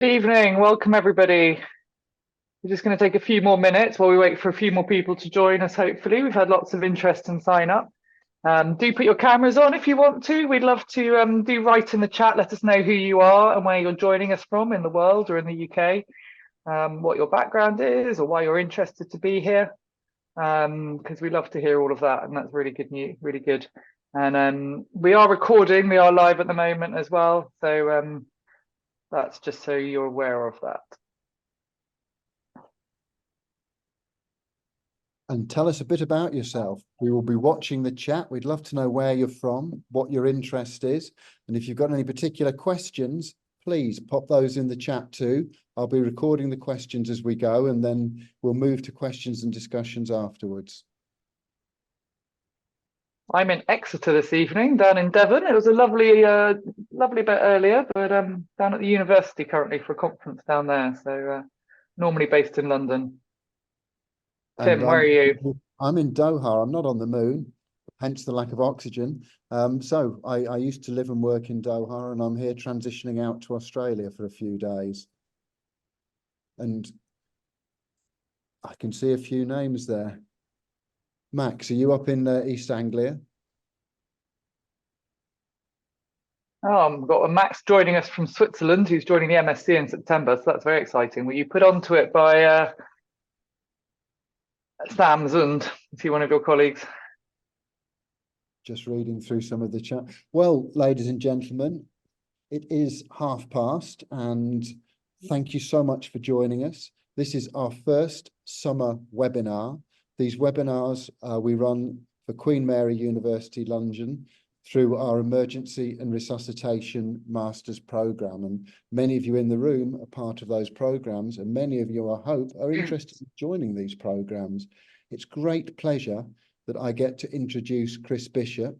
Good evening, welcome everybody. We're just going to take a few more minutes while we wait for a few more people to join us, hopefully. We've had lots of interest and sign up. Do put your cameras on if you want to. We'd love to do write in the chat, let us know who you are and where you're joining us from in the world or in the UK, what your background is or why you're interested to be here, because we love to hear all of that, and that's really good news, really good. And we are recording, we are live at the moment as well, so that's just so you're aware of that. And tell us a bit about yourself. We will be watching the chat. We'd love to know where you're from, what your interest is. And if you've got any particular questions, please pop those in the chat too. I'll be recording the questions as we go, and then we'll move to questions and discussions afterwards. I'm in Exeter this evening, down in Devon. It was a lovely, lovely bit earlier, but down at the university currently for a conference down there. So normally based in London. Tim, where are you? I'm in Doha. I'm not on the moon, hence the lack of oxygen. So I used to live and work in Doha, and I'm here transitioning out to Australia for a few days. And I can see a few names there. Max, are you up in East Anglia? Oh, we've got a Max joining us from Switzerland, who's joining the MSc in September. So that's very exciting. Were you put onto it by Sam Zund? Is he one of your colleagues? Just reading through some of the chat. Well, ladies and gentlemen, it is past, and thank you so much for joining us. This is our first summer webinar. These webinars we run for Queen Mary University London through our emergency and resuscitation master's program. And many of you in the room are part of those programs, and many of you, I hope, are interested in joining these programs. It's great pleasure that I get to introduce Chris Bishop.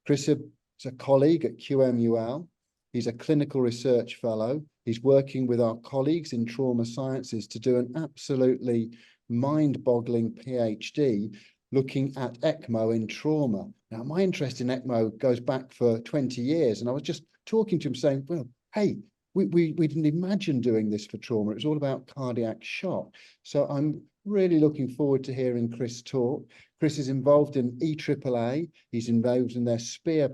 Chris is a colleague at QMUL. He's a clinical research fellow. He's working with our colleagues in trauma sciences to do an absolutely mind-boggling PhD looking at ECMO in trauma. Now, my interest in ECMO goes back for 20 years, and I was just talking to him saying, well, hey, we didn't imagine doing this for trauma. It was all about cardiac shock. So I'm really looking forward to hearing Chris talk. Chris is involved in EAAA. He's involved in their SPEAR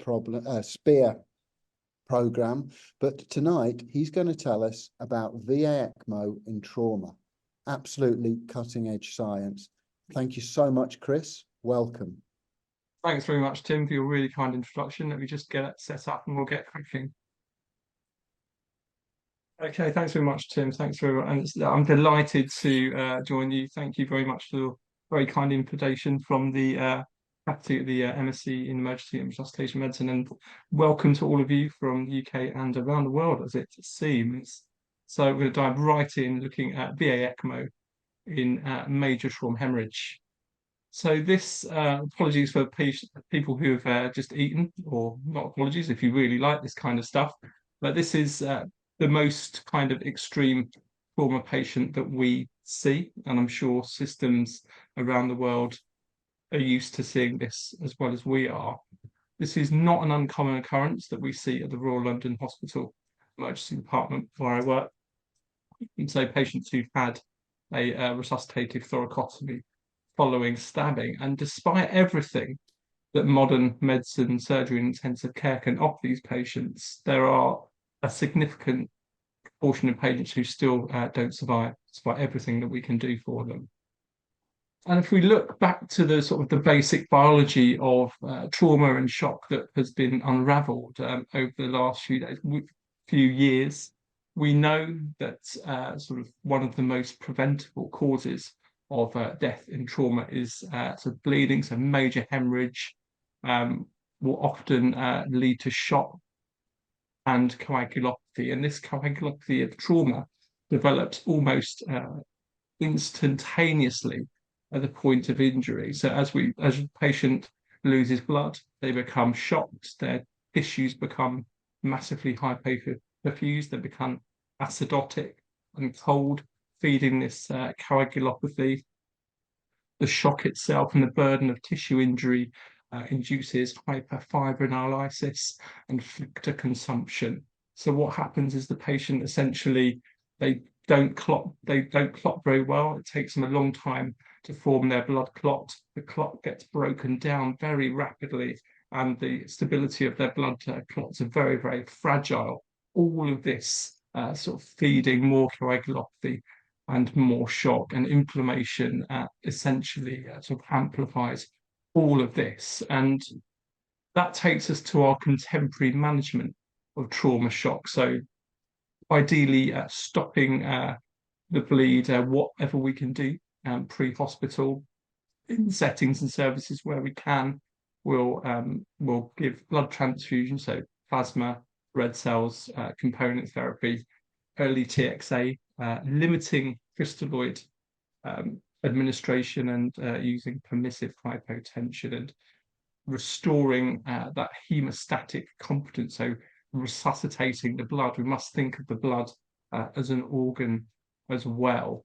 program, but tonight he's going to tell us about VA ECMO in trauma. Absolutely cutting edge science. Thank you so much, Chris. Welcome. Thanks very much, Tim, for your really kind introduction. Let me just get it set up and we'll get cracking. Okay, thanks very much, Tim. Thanks very much. And I'm delighted to join you. Thank you very much for your very kind invitation from the faculty at the MSc in Emergency and Resuscitation Medicine, and welcome to all of you from the UK and around the world, as it seems. So we're going to dive right in, looking at VA ECMO in major trauma hemorrhage. So this, apologies for people who have just eaten, or not apologies if you really like this kind of stuff, but this is the most kind of extreme trauma patient that we see, and I'm sure systems around the world are used to seeing this as well as we are. This is not an uncommon occurrence that we see at the Royal London Hospital Emergency Department where I work. And so patients who've had a resuscitative thoracotomy following stabbing, and despite everything that modern medicine, surgery and intensive care can offer these patients, there are a significant proportion of patients who still don't survive, despite everything that we can do for them. And if we look back to the sort of the basic biology of trauma and shock that has been unravelled over the last few years, we know that sort of one of the most preventable causes of death in trauma is sort of bleeding. So major hemorrhage will often lead to shock and coagulopathy. And this coagulopathy of trauma develops almost instantaneously at the point of injury. So as a patient loses blood, they become shocked, their tissues become massively hyperperfused, they become acidotic and cold, feeding this coagulopathy. The shock itself and the burden of tissue injury induces hyperfibrinolysis and factor consumption. So what happens is the patient essentially They don't clot very well. It takes them a long time to form their blood clot. The clot gets broken down very rapidly, and the stability of their blood clots are very, very fragile. All of this sort of feeding more coagulopathy and more shock and inflammation essentially sort of amplifies all of this. And that takes us to our contemporary management of trauma shock. So ideally stopping the bleed, whatever we can do pre-hospital in settings and services where we can. We'll give blood transfusion, so plasma, red cells, component therapy, early TXA, limiting crystalloid administration and using permissive hypotension and restoring that hemostatic competence. So resuscitating the blood. We must think of the blood as an organ as well.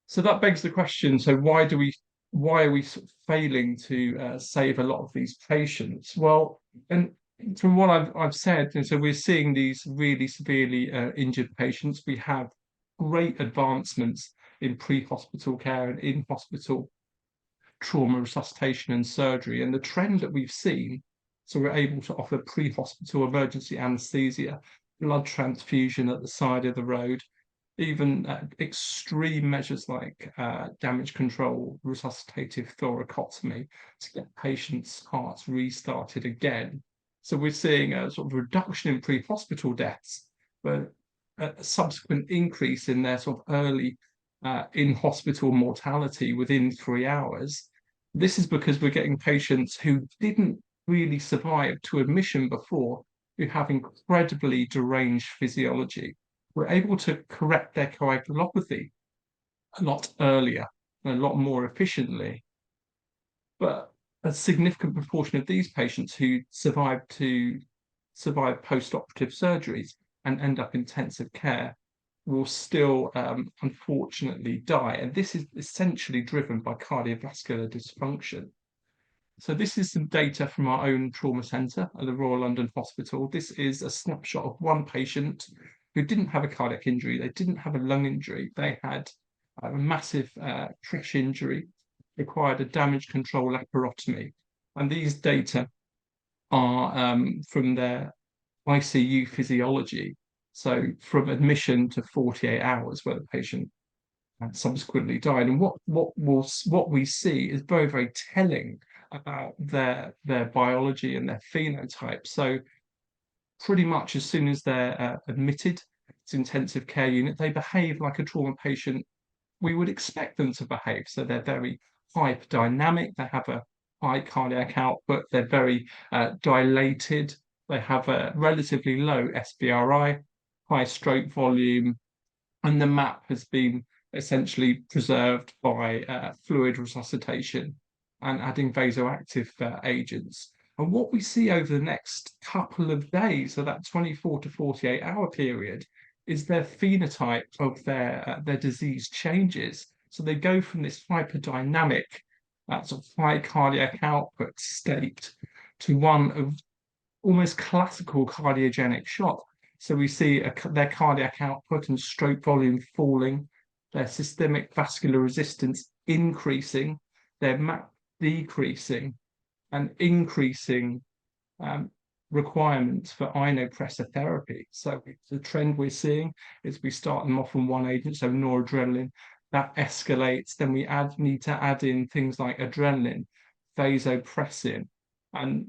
So that begs the question, so why are we sort of failing to save a lot of these patients? Well, and from what I've said, and so we're seeing these really severely injured patients. We have great advancements in pre-hospital care and in-hospital trauma resuscitation and surgery. And the trend that we've seen, so we're able to offer pre-hospital emergency anesthesia, blood transfusion at the side of the road, even extreme measures like damage control, resuscitative thoracotomy to get patients' hearts restarted again. So we're seeing a sort of reduction in pre-hospital deaths, but a subsequent increase in their sort of early in-hospital mortality within 3 hours. This is because we're getting patients who didn't really survive to admission before, who have incredibly deranged physiology. We're able to correct their coagulopathy a lot earlier and a lot more efficiently. But a significant proportion of these patients who survive post-operative surgeries and end up in intensive care will still unfortunately die. And this is essentially driven by cardiovascular dysfunction. So this is some data from our own trauma centre at the Royal London Hospital. This is a snapshot of one patient who didn't have a cardiac injury. They didn't have a lung injury. They had a massive crash injury, required a damage control laparotomy. And these data are from their ICU physiology. So from admission to 48 hours where the patient subsequently died. And what we see is very, very telling about their biology and their phenotype. So pretty much as soon as they're admitted to intensive care unit, they behave like a trauma patient we would expect them to behave. So they're very hyperdynamic, they have a high cardiac output, they're very dilated, they have a relatively low SBRI, high stroke volume, and the map has been essentially preserved by fluid resuscitation and adding vasoactive agents. And what we see over the next couple of days, so that 24 to 48 hour period, is their phenotype of their disease changes. So they go from this hyperdynamic, sort of high cardiac output state to one of almost classical cardiogenic shock. So we see their cardiac output and stroke volume falling, their systemic vascular resistance increasing, their MAP decreasing, and increasing requirements for inopressor therapy. So the trend we're seeing is we start them off on one agent, so noradrenaline, that escalates, then we need to add in things like adrenaline, vasopressin, and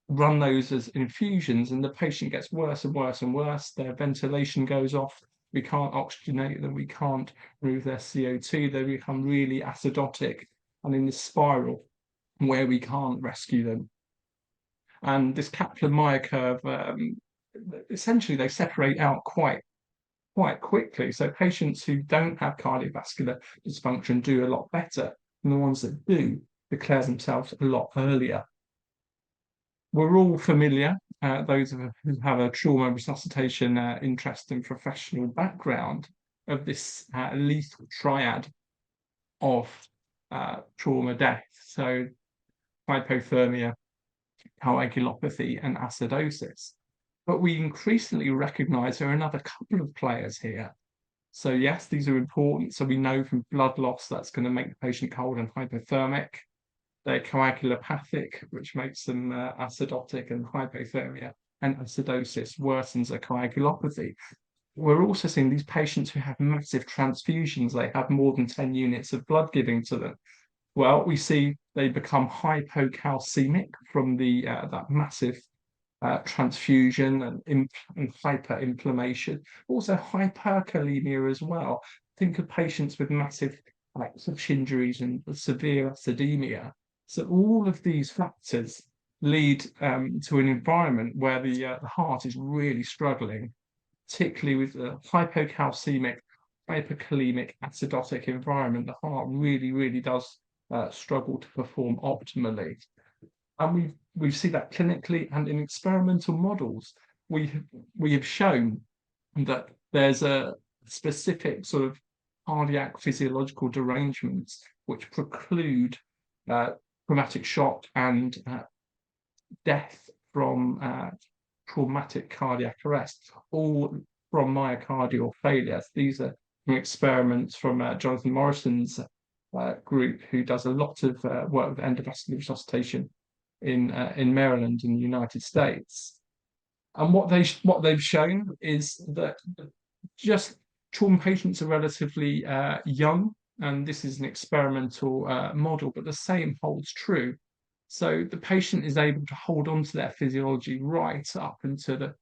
run those as infusions, and the patient gets worse and worse and worse. Their ventilation goes off, we can't oxygenate them, we can't remove their CO2, they become really acidotic and in this spiral where we can't rescue them. And this Kaplan-Meier curve, essentially they separate out quite quickly. So patients who don't have cardiovascular dysfunction do a lot better, and the ones that do declare themselves a lot earlier. We're all familiar, those who have a trauma resuscitation interest and professional background, of this lethal triad of trauma death. So hypothermia, coagulopathy, and acidosis. But we increasingly recognise there are another couple of players here. So yes, these are important. So we know from blood loss that's going to make the patient cold and hypothermic. They're coagulopathic, which makes them acidotic, and hypothermia and acidosis worsens a coagulopathy. We're also seeing these patients who have massive transfusions. They have more than 10 units of blood giving to them. Well, we see they become hypocalcemic from that massive transfusion and hyperinflammation. Also hyperkalemia as well. Think of patients with massive such injuries and severe acidemia. So all of these factors lead to an environment where the heart is really struggling, particularly with a hypocalcemic, hyperkalemic, acidotic environment. The heart really does struggle to perform optimally. And we see that clinically and in experimental models. We have shown that there's a specific sort of cardiac physiological derangements which preclude traumatic shock and death from traumatic cardiac arrest, all from myocardial failure. These are from experiments from Jonathan Morrison's group, who does a lot of work with endovascular resuscitation in Maryland in the United States. And what they've shown is that just trauma patients are relatively young, and this is an experimental model, but the same holds true. So the patient is able to hold on to their physiology right up until the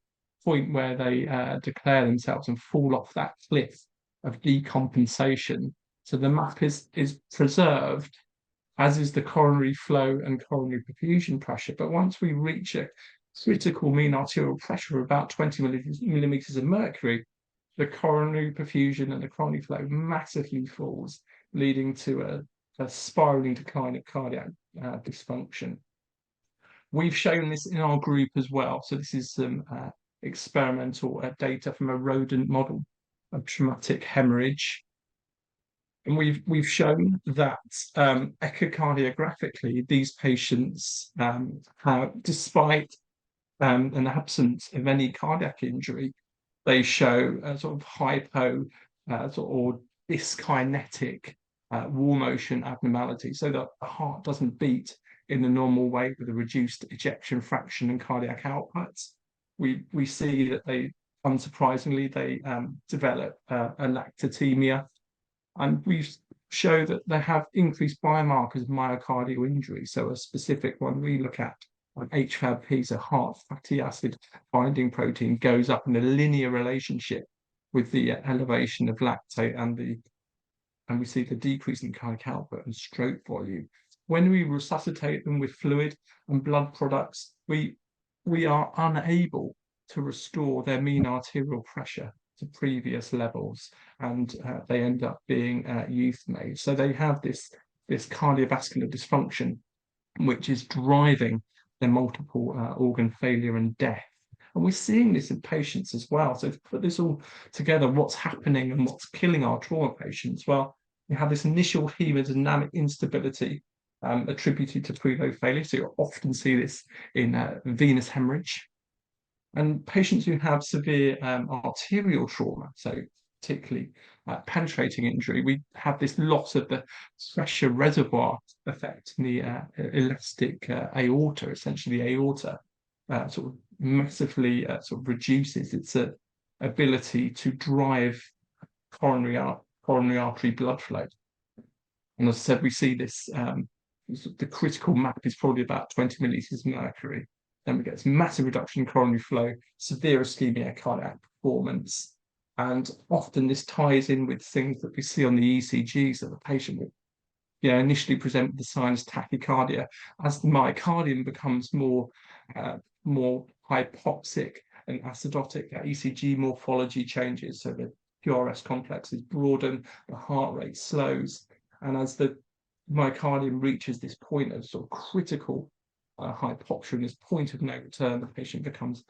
point where they declare themselves and fall off that cliff of decompensation. So the map is preserved, as is the coronary flow and coronary perfusion pressure. But once we reach a critical mean arterial pressure of about 20 millimeters of mercury, the coronary perfusion and the coronary flow massively falls, leading to a spiraling decline of cardiac dysfunction. We've shown this in our group as well. So this is some experimental data from a rodent model of traumatic hemorrhage. And we've shown that echocardiographically, these patients have, despite an absence of any cardiac injury, they show a sort of hypo or dyskinetic wall motion abnormality, so that the heart doesn't beat in the normal way with a reduced ejection fraction and cardiac outputs. We see that they, unsurprisingly, they develop a lactatemia. And we show that they have increased biomarkers of myocardial injury. So a specific one we look at, like HFAB-P, so heart fatty acid binding protein, goes up in a linear relationship with the elevation of lactate and we see the decrease in cardiac output and stroke volume. When we resuscitate them with fluid and blood products, we are unable to restore their mean arterial pressure to previous levels, and they end up being euthanasia. So they have this cardiovascular dysfunction, which is driving their multiple organ failure and death. And we're seeing this in patients as well. So to put this all together, what's happening and what's killing our trauma patients? Well, we have this initial hemodynamic instability attributed to preload failure. So you often see this in venous hemorrhage. And patients who have severe arterial trauma, so particularly penetrating injury, we have this loss of the pressure reservoir effect in the elastic aorta. Essentially, the aorta sort of massively sort of reduces its ability to drive coronary artery blood flow. And as I said, we see this, the critical map is probably about 20 milliliters of mercury. Then we get this massive reduction in coronary flow, severe ischemia, cardiac performance. And often this ties in with things that we see on the ECGs that the patient will initially present with the signs tachycardia. As the myocardium becomes more hypoxic and acidotic, that ECG morphology changes. So the QRS complexes broaden, the heart rate slows. And as the myocardium reaches this point of sort of critical hypoxia, this point of no return, the patient becomes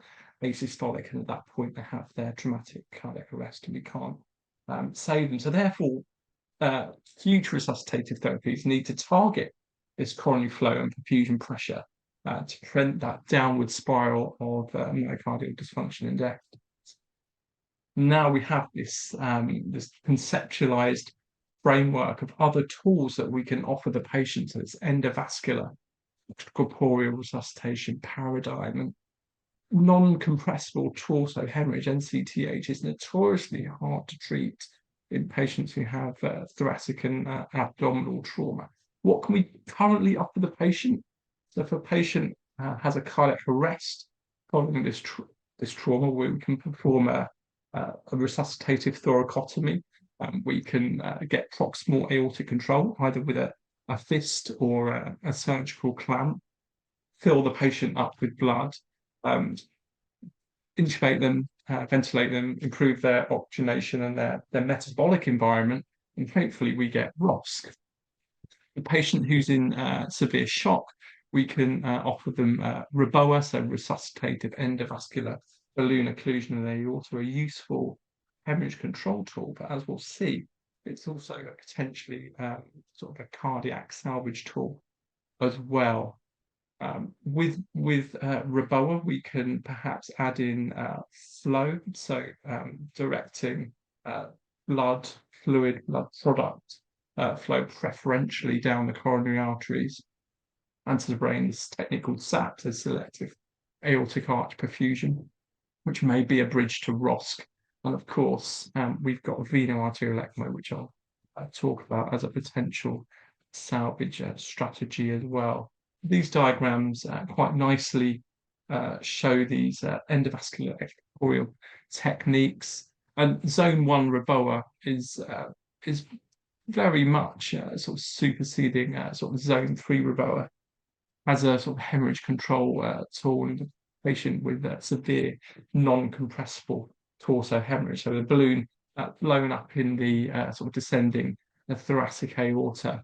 asystolic, and at that point they have their traumatic cardiac arrest, and we can't save them. So therefore, future resuscitative therapies need to target this coronary flow and perfusion pressure to prevent that downward spiral of myocardial dysfunction and death. Now we have this this conceptualized framework of other tools that we can offer the patient. So it's endovascular, corporeal resuscitation paradigm, and non-compressible torso hemorrhage, NCTH, is notoriously hard to treat in patients who have thoracic and abdominal trauma. What can we currently offer the patient? So if a patient has a cardiac arrest following this trauma, we can perform a resuscitative thoracotomy. We can get proximal aortic control, either with a fist or a surgical clamp, fill the patient up with blood, intubate them, ventilate them, improve their oxygenation and their metabolic environment, and hopefully we get ROSC. The patient who's in severe shock, we can offer them REBOA, so resuscitative endovascular balloon occlusion of the aorta, a useful hemorrhage control tool, but as we'll see, it's also a potentially sort of a cardiac salvage tool as well. With REBOA, we can perhaps add in flow, so directing blood product flow preferentially down the coronary arteries and to the brain. This technique called SAP, so selective aortic arch perfusion, which may be a bridge to ROSC. And of course, we've got Veno-arterial ECMO, which I'll talk about as a potential salvage strategy as well. These diagrams quite nicely show these endovascular extracorporeal techniques. And zone 1 REBOA is very much sort of superseding sort of zone 3 REBOA as a sort of hemorrhage control tool in the patient with severe non-compressible torso hemorrhage. So the balloon blown up in the sort of descending the thoracic aorta.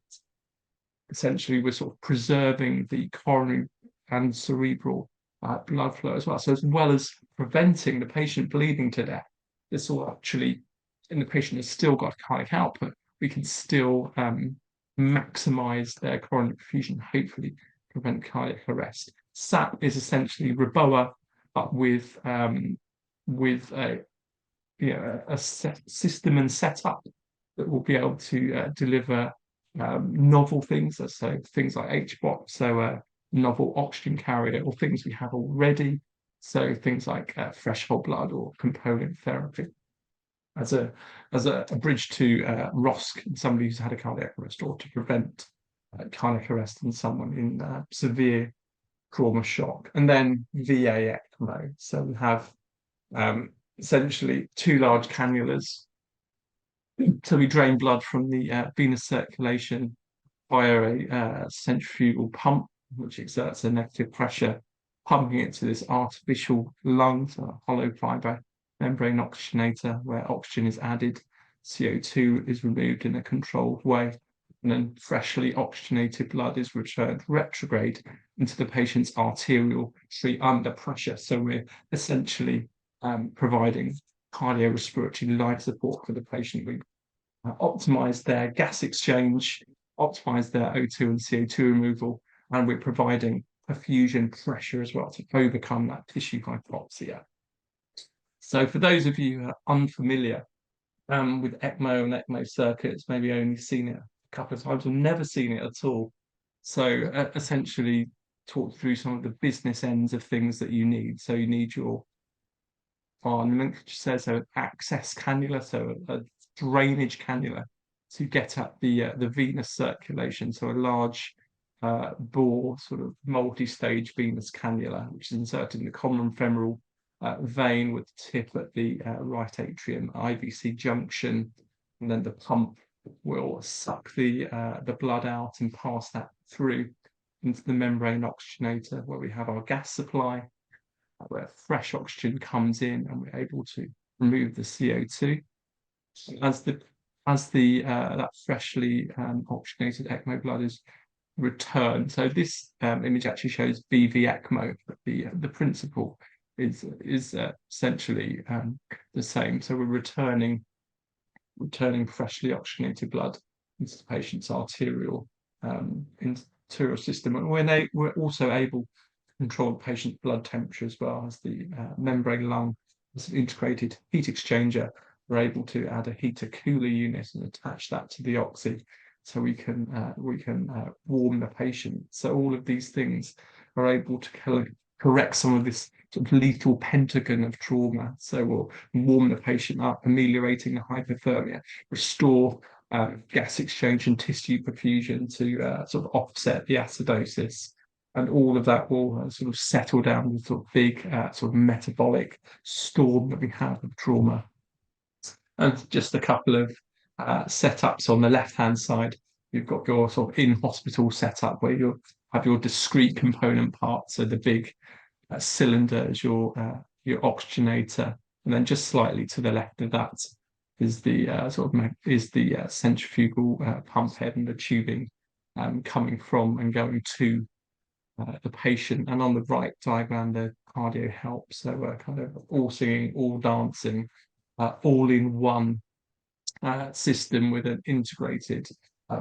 Essentially, we're sort of preserving the coronary and cerebral blood flow as well. So as well as preventing the patient bleeding to death, this will actually, and the patient has still got cardiac output, we can still maximize their coronary perfusion, hopefully prevent cardiac arrest. SAP is essentially REBOA, but with a system and setup that will be able to deliver novel things, so things like HBOT, so a novel oxygen carrier, or things we have already, so things like fresh whole blood or component therapy, as a bridge to ROSC in somebody who's had a cardiac arrest, or to prevent cardiac arrest in someone in severe trauma shock. And then VA ECMO, so we have essentially 2 large cannulas. So we drain blood from the venous circulation via a centrifugal pump, which exerts a negative pressure, pumping it to this artificial lung, so a hollow fiber membrane oxygenator, where oxygen is added, CO2 is removed in a controlled way, and then freshly oxygenated blood is returned retrograde into the patient's arterial tree under pressure. So we're essentially providing cardiorespiratory life support for the patient. We optimize their gas exchange, optimize their O2 and CO2 removal, and we're providing perfusion pressure as well to overcome that tissue hypoxia. So for those of you who are unfamiliar with ECMO and ECMO circuits, maybe only seen it a couple of times or never seen it at all, so essentially talk through some of the business ends of things that you need. So you need your nomenclature says an access cannula, so a drainage cannula to get at the venous circulation, so a large bore sort of multi-stage venous cannula, which is inserted in the common femoral vein with the tip at the right atrium IVC junction, and then the pump will suck the blood out and pass that through into the membrane oxygenator, where we have our gas supply, where fresh oxygen comes in and we're able to remove the CO2. As that freshly oxygenated ECMO blood is returned. So this image actually shows BV ECMO, but the principle is essentially the same. So we're returning freshly oxygenated blood into the patient's arterial system, and we're also able control the patient's blood temperature as well as the membrane lung. As an integrated heat exchanger, we're able to add a heater cooler unit and attach that to the oxy, so we can warm the patient. So all of these things are able to correct some of this sort of lethal pentagon of trauma. So we'll warm the patient up, ameliorating the hypothermia, restore gas exchange and tissue perfusion to sort of offset the acidosis. And all of that will sort of settle down the sort of big sort of metabolic storm that we have of trauma. And just a couple of setups on the left-hand side. You've got your sort of in-hospital setup where you have your discrete component parts. So the big cylinder is your oxygenator, and then just slightly to the left of that is the centrifugal pump head and the tubing coming from and going to the patient. And on the right diagram, the cardio help. So we're kind of all singing, all dancing, all in one system with an integrated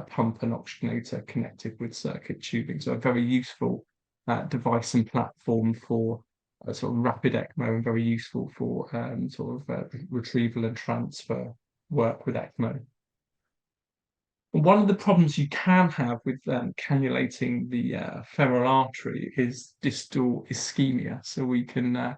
pump and oxygenator connected with circuit tubing. So a very useful device and platform for sort of rapid ECMO, and very useful for retrieval and transfer work with ECMO. One of the problems you can have with cannulating the femoral artery is distal ischemia. So we can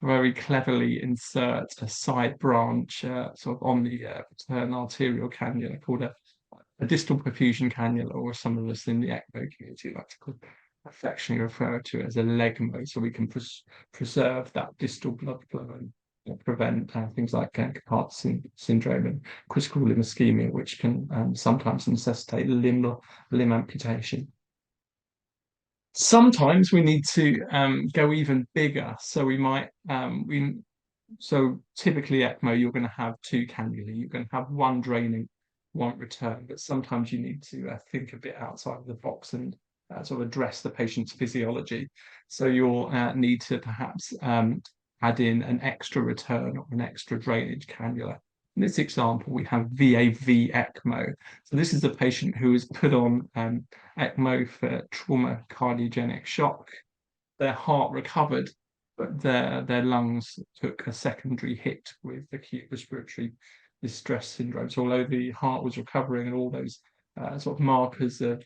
very cleverly insert a side branch sort of on the paternal arterial cannula called a distal perfusion cannula, or some of us in the ECMO community like to affectionately refer to it as a legmo. So we can preserve that distal blood flow and prevent things like Capart syndrome and critical limb ischemia, which can sometimes necessitate limb amputation. Sometimes we need to go even bigger. So we might so typically ECMO, you're going to have two cannulae. You're going to have one draining, one return. But sometimes you need to think a bit outside of the box and sort of address the patient's physiology. So you'll need to perhaps add in an extra return or an extra drainage cannula. In this example, we have VAV ECMO. So this is a patient who was put on ECMO for trauma cardiogenic shock. Their heart recovered, but their lungs took a secondary hit with acute respiratory distress syndrome. So although the heart was recovering and all those sort of markers of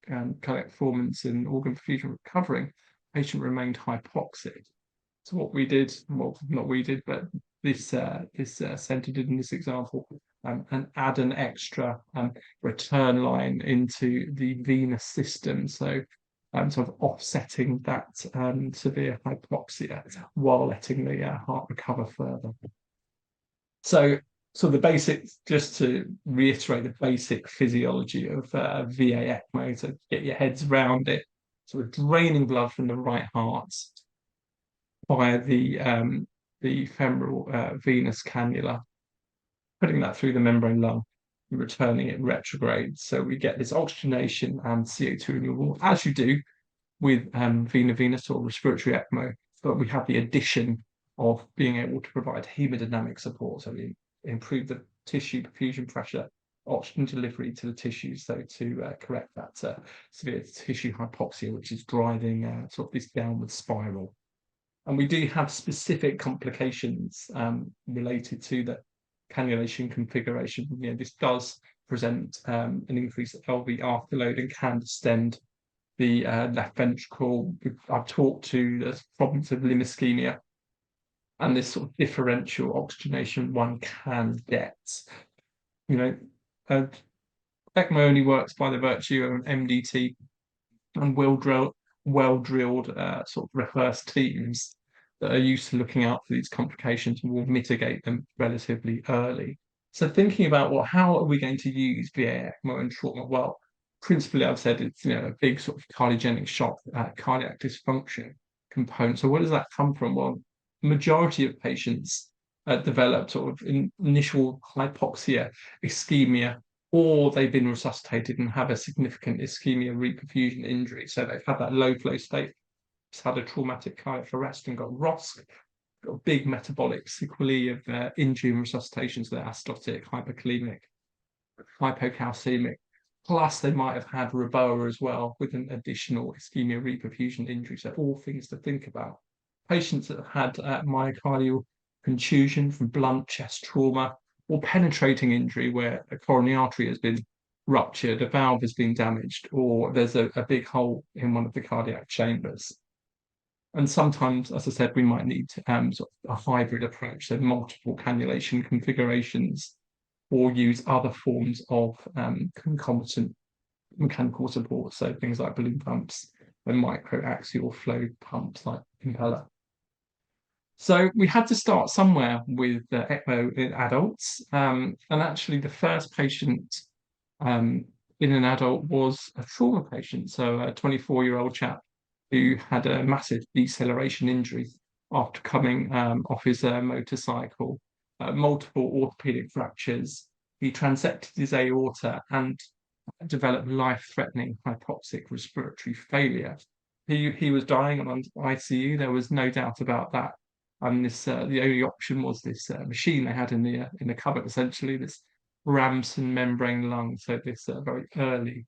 cardiac performance and organ perfusion recovering, the patient remained hypoxic. So what we did, well, not we did, but this centre did in this example, and add an extra return line into the venous system. So sort of offsetting that severe hypoxia while letting the heart recover further. So the basics, just to reiterate the basic physiology of VA ECMO, to get your heads around it. So we're draining blood from the right heart via the femoral venous cannula, putting that through the membrane lung, and returning it retrograde. So we get this oxygenation and CO2 renewal, as you do with vena-venous or respiratory ECMO, but we have the addition of being able to provide hemodynamic support. So we improve the tissue perfusion pressure, oxygen delivery to the tissues, so to correct that severe tissue hypoxia, which is driving sort of this downward spiral. And we do have specific complications related to the cannulation configuration. You know, this does present an increase of LV afterload and can distend the left ventricle. I've talked to the problems of limb ischemia and this sort of differential oxygenation one can get. You know, ECMO only works by the virtue of an MDT and well-drilled sort of reverse teams that are used to looking out for these complications and will mitigate them relatively early. So thinking about how are we going to use VA ECMO in trauma? Well, principally, I've said it's a big sort of cardiogenic shock, cardiac dysfunction component. So where does that come from? Well, the majority of patients develop sort of initial hypoxia, ischemia, or they've been resuscitated and have a significant ischemia reperfusion injury. So they've had that low flow state, had a traumatic cardiac arrest and got ROSC, got big metabolic sequelae of injury and resuscitation. So they're acidotic, hyperkalemic, hypocalcemic, plus they might have had Reboa as well with an additional ischemia reperfusion injury. So all things to think about. Patients that have had myocardial contusion from blunt chest trauma or penetrating injury where a coronary artery has been ruptured, a valve has been damaged, or there's a big hole in one of the cardiac chambers. And sometimes, as I said, we might need sort of a hybrid approach, so multiple cannulation configurations, or use other forms of concomitant mechanical support, so things like balloon pumps and microaxial flow pumps like impeller. So we had to start somewhere with ECMO in adults, and actually the first patient in an adult was a trauma patient, so a 24-year-old chap who had a massive deceleration injury after coming off his motorcycle, multiple orthopedic fractures. He transected his aorta and developed life-threatening hypoxic respiratory failure. He was dying on ICU. There was no doubt about that. And this the only option was this machine they had in the cupboard, essentially this Ramsden membrane lung. So this very early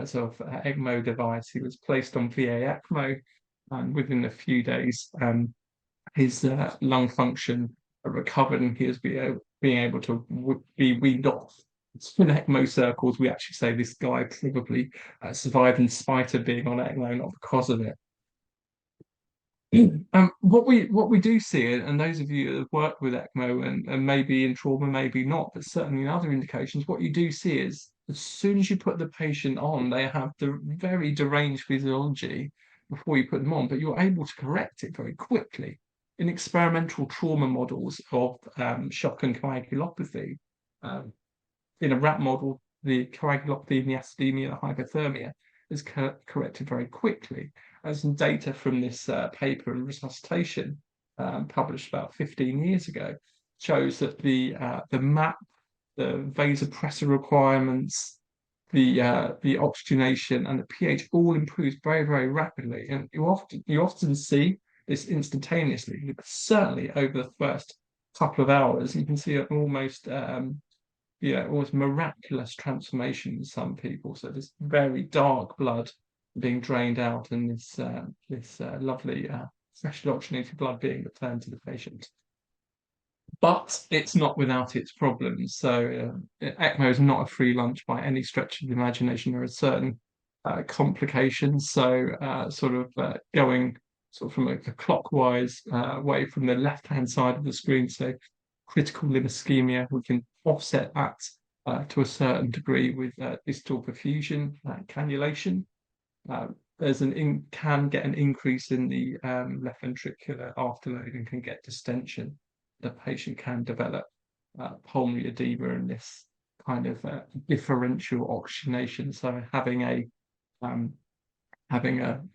sort of ECMO device. He was placed on VA ECMO, and within a few days, his lung function recovered, and he was being able to be weaned off. In ECMO circles, we actually say this guy probably survived in spite of being on ECMO, not because of it. What we do see, and those of you that have worked with ECMO and maybe in trauma, maybe not, but certainly in other indications, what you do see is as soon as you put the patient on, they have the very deranged physiology before you put them on, but you're able to correct it very quickly. In experimental trauma models of shock and coagulopathy, in a rat model, the coagulopathy and the acidemia, the hypothermia, is corrected very quickly. And some data from this paper in Resuscitation, published about 15 years ago, shows that the MAP, the vasopressor requirements, the oxygenation and the pH all improves very, very rapidly. And you often see this instantaneously, but certainly over the first couple of hours, you can see it almost almost miraculous transformation in some people. So this very dark blood being drained out, and this lovely freshly oxygenated blood being returned to the patient. But it's not without its problems. So ECMO is not a free lunch by any stretch of the imagination. There are certain complications. So going sort of from a clockwise way from the left-hand side of the screen, so critical limb ischemia, we can offset that to a certain degree with distal perfusion, cannulation. Can get an increase in the left ventricular afterload and can get distension. The patient can develop pulmonary edema and this kind of differential oxygenation. So having a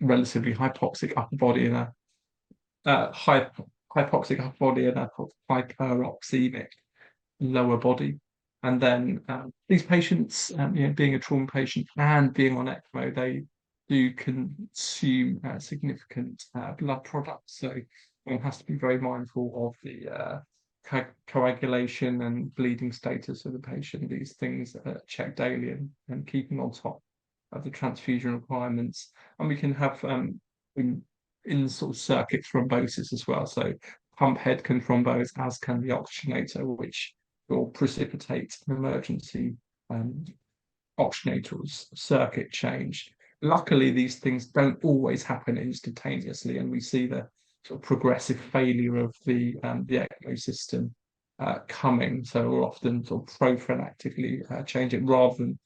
relatively hypoxic upper body and a hypoxic upper body and a hyperoxemic lower body. And then these patients, being a trauma patient and being on ECMO, they do consume significant blood products. So one has to be very mindful of the coagulation and bleeding status of the patient. These things are checked daily and keeping on top of the transfusion requirements. And we can have in sort of circuit thrombosis as well. So pump head can thrombose, as can the oxygenator, which will precipitate an emergency oxygenator circuit change. Luckily, these things don't always happen instantaneously, and we see the sort of progressive failure of the ECMO system coming. So we'll often sort of prophylactically change it rather than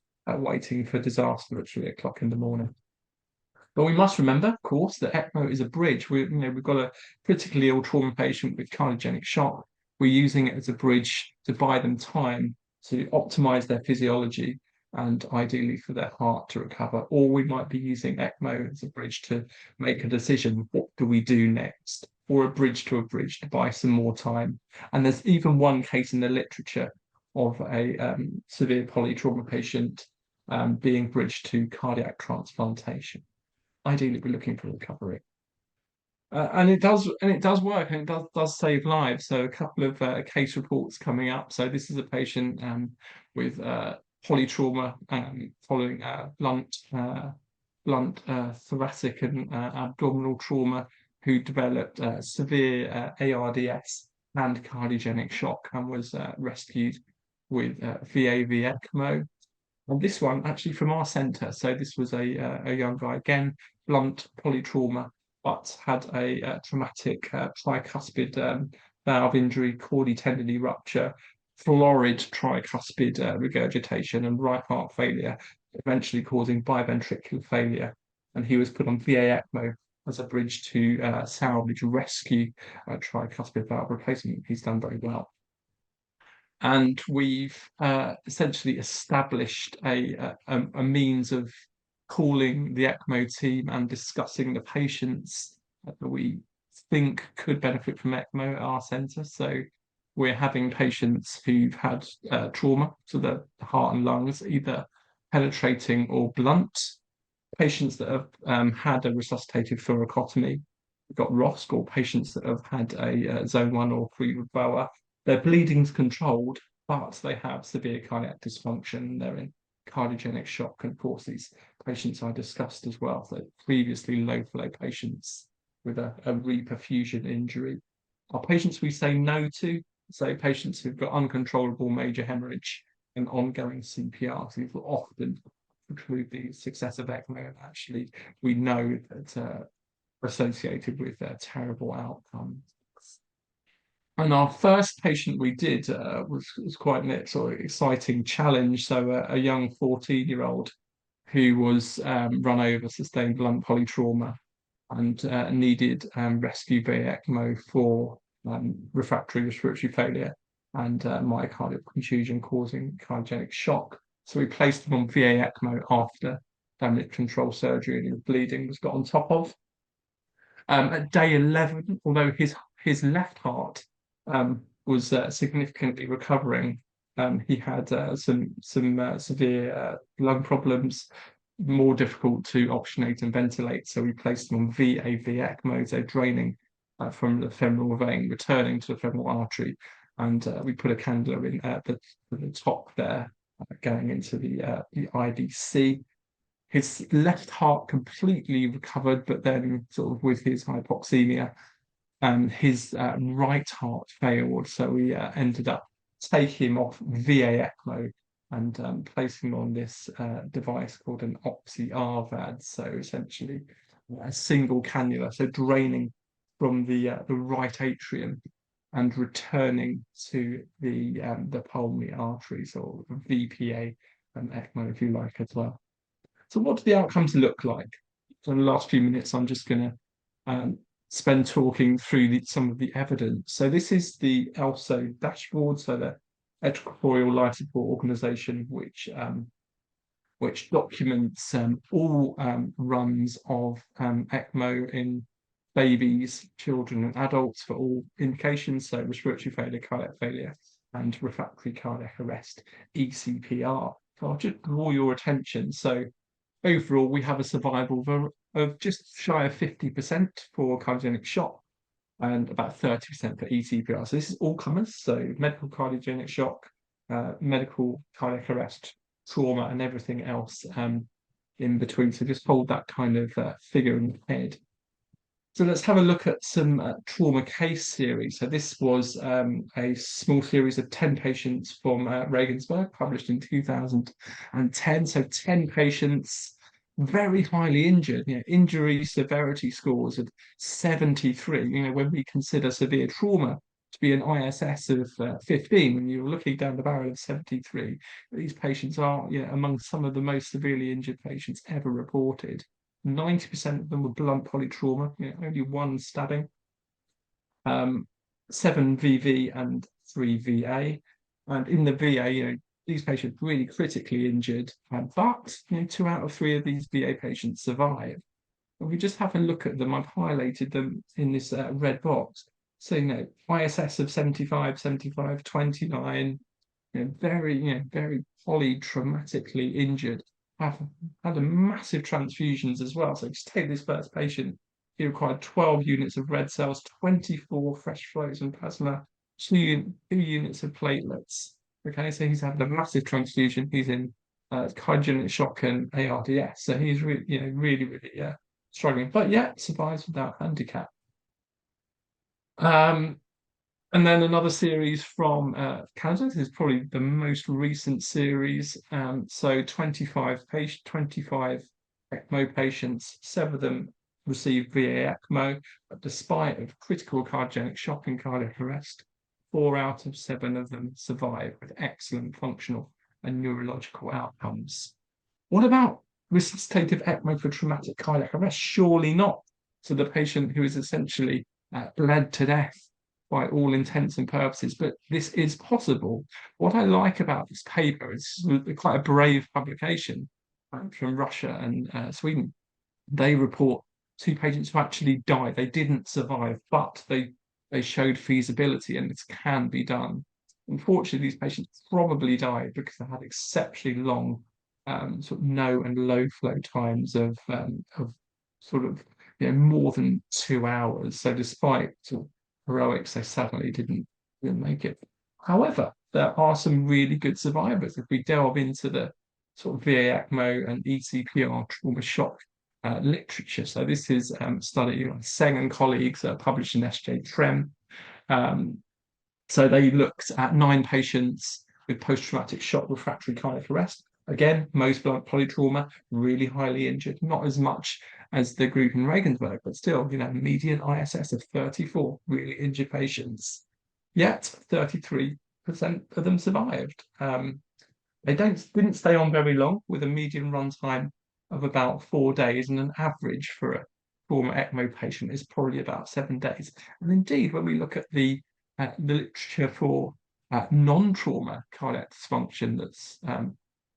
waiting for disaster at 3 o'clock in the morning. But we must remember, of course, that ECMO is a bridge. We've got a critically ill trauma patient with cardiogenic shock. We're using it as a bridge to buy them time to optimize their physiology and ideally for their heart to recover. Or we might be using ECMO as a bridge to make a decision, what do we do next? Or a bridge to buy some more time. And there's even one case in the literature of a severe polytrauma patient being bridged to cardiac transplantation. Ideally, we're looking for recovery. And it does work, and it does save lives. So a couple of case reports coming up. So this is a patient with polytrauma following blunt thoracic and abdominal trauma, who developed severe ARDS and cardiogenic shock and was rescued with VAV ECMO. And this one actually from our centre. So this was a young guy, again, blunt polytrauma, but had a traumatic tricuspid valve injury, chordae tendineae rupture, florid tricuspid regurgitation, and right heart failure, eventually causing biventricular failure. And he was put on VA ECMO as a bridge to salvage rescue tricuspid valve replacement. He's done very well. And we've essentially established a means of calling the ECMO team and discussing the patients that we think could benefit from ECMO at our centre. So we're having patients who've had trauma to the heart and lungs, either penetrating or blunt, patients that have had a resuscitated thoracotomy, we've got ROSC, or patients that have had a zone 1 or 3 BOA. Their bleeding's controlled, but they have severe cardiac dysfunction. They're in cardiogenic shock. And of course, these patients I discussed as well. So previously low flow patients with a reperfusion injury. Our patients we say no to, so patients who've got uncontrollable major hemorrhage and ongoing CPR. So these will often preclude the success of ECMO. And actually, we know that associated with terrible outcomes. And our first patient we did was quite an sort of exciting challenge. So a young 14-year-old who was run over, sustained blunt polytrauma, and needed rescue via ECMO for refractory respiratory failure and myocardial contusion causing cardiogenic shock. So we placed him on VA ECMO after damage control surgery, and his bleeding was got on top of. At day 11, although his left heart was significantly recovering, he had some severe lung problems, more difficult to oxygenate and ventilate. So we placed him on VAV ECMO, so draining from the femoral vein, returning to the femoral artery, and we put a cannula in at the top there, going into the IDC. His left heart completely recovered, but then sort of with his hypoxemia, his right heart failed. So we ended up taking him off VA ECMO and placing him on this device called an oxy-RVAD. So essentially a single cannula, so draining from the right atrium and returning to the pulmonary arteries, or VPA ECMO, if you like, as well. So what do the outcomes look like? So in the last few minutes, I'm just going to spend talking through some of the evidence. So this is the ELSO dashboard, so the Equatorial Life Support Organization, which documents all runs of ECMO in babies, children, and adults for all indications, so respiratory failure, cardiac failure, and refractory cardiac arrest, ECPR. So I'll just draw your attention. So overall, we have a survival of just shy of 50% for cardiogenic shock and about 30% for ECPR. So this is all comers, so medical cardiogenic shock, medical cardiac arrest, trauma, and everything else in between. So just hold that kind of figure in your head. So let's have a look at some trauma case series. So this was a small series of 10 patients from Regensburg, published in 2010. So 10 patients, very highly injured, injury severity scores of 73. When we consider severe trauma to be an ISS of 15, when you're looking down the barrel of 73, these patients are among some of the most severely injured patients ever reported. 90% of them were blunt polytrauma, only one stabbing, 7 VV and 3 VA. And in the VA, these patients really critically injured, but 2 out of 3 of these VA patients survived. And we just have a look at them. I've highlighted them in this red box. So, ISS of 75, 75, 29, very polytraumatically injured, have had a massive transfusions as well. So just take this first patient. He required 12 units of red cells, 24 fresh flows and plasma, 2 units of platelets. Okay, so he's had a massive transfusion. He's in cardiogenic shock and ARDS. So he's really, really struggling, but yet survives without handicap. And then another series from Canada. This is probably the most recent series. So 25 ECMO patients, 7 of them received VA ECMO, but despite of critical cardiogenic shock and cardiac arrest, 4 out of 7 of them survived with excellent functional and neurological outcomes. What about resuscitative ECMO for traumatic cardiac arrest? Surely not. So the patient who is essentially bled to death by all intents and purposes, but this is possible. What I like about this paper is quite a brave publication from Russia and Sweden. They report 2 patients who actually died. They didn't survive, but they showed feasibility and this can be done. Unfortunately, these patients probably died because they had exceptionally long sort of no and low flow times of sort of more than 2 hours. So despite sort of heroics, they sadly didn't make it. However, there are some really good survivors. If we delve into the sort of VA ECMO and ECPR trauma shock literature. So this is a study by Seng and colleagues published in SJ Trem. So they looked at 9 patients with post-traumatic shock refractory cardiac arrest. Again, most blunt polytrauma, really highly injured, not as much as the group in Regensburg, but still, median ISS of 34 really injured patients. Yet 33% of them survived. They didn't stay on very long, with a median runtime of about 4 days, and an average for a trauma ECMO patient is probably about 7 days. And indeed, when we look at the literature for non-trauma cardiac dysfunction that's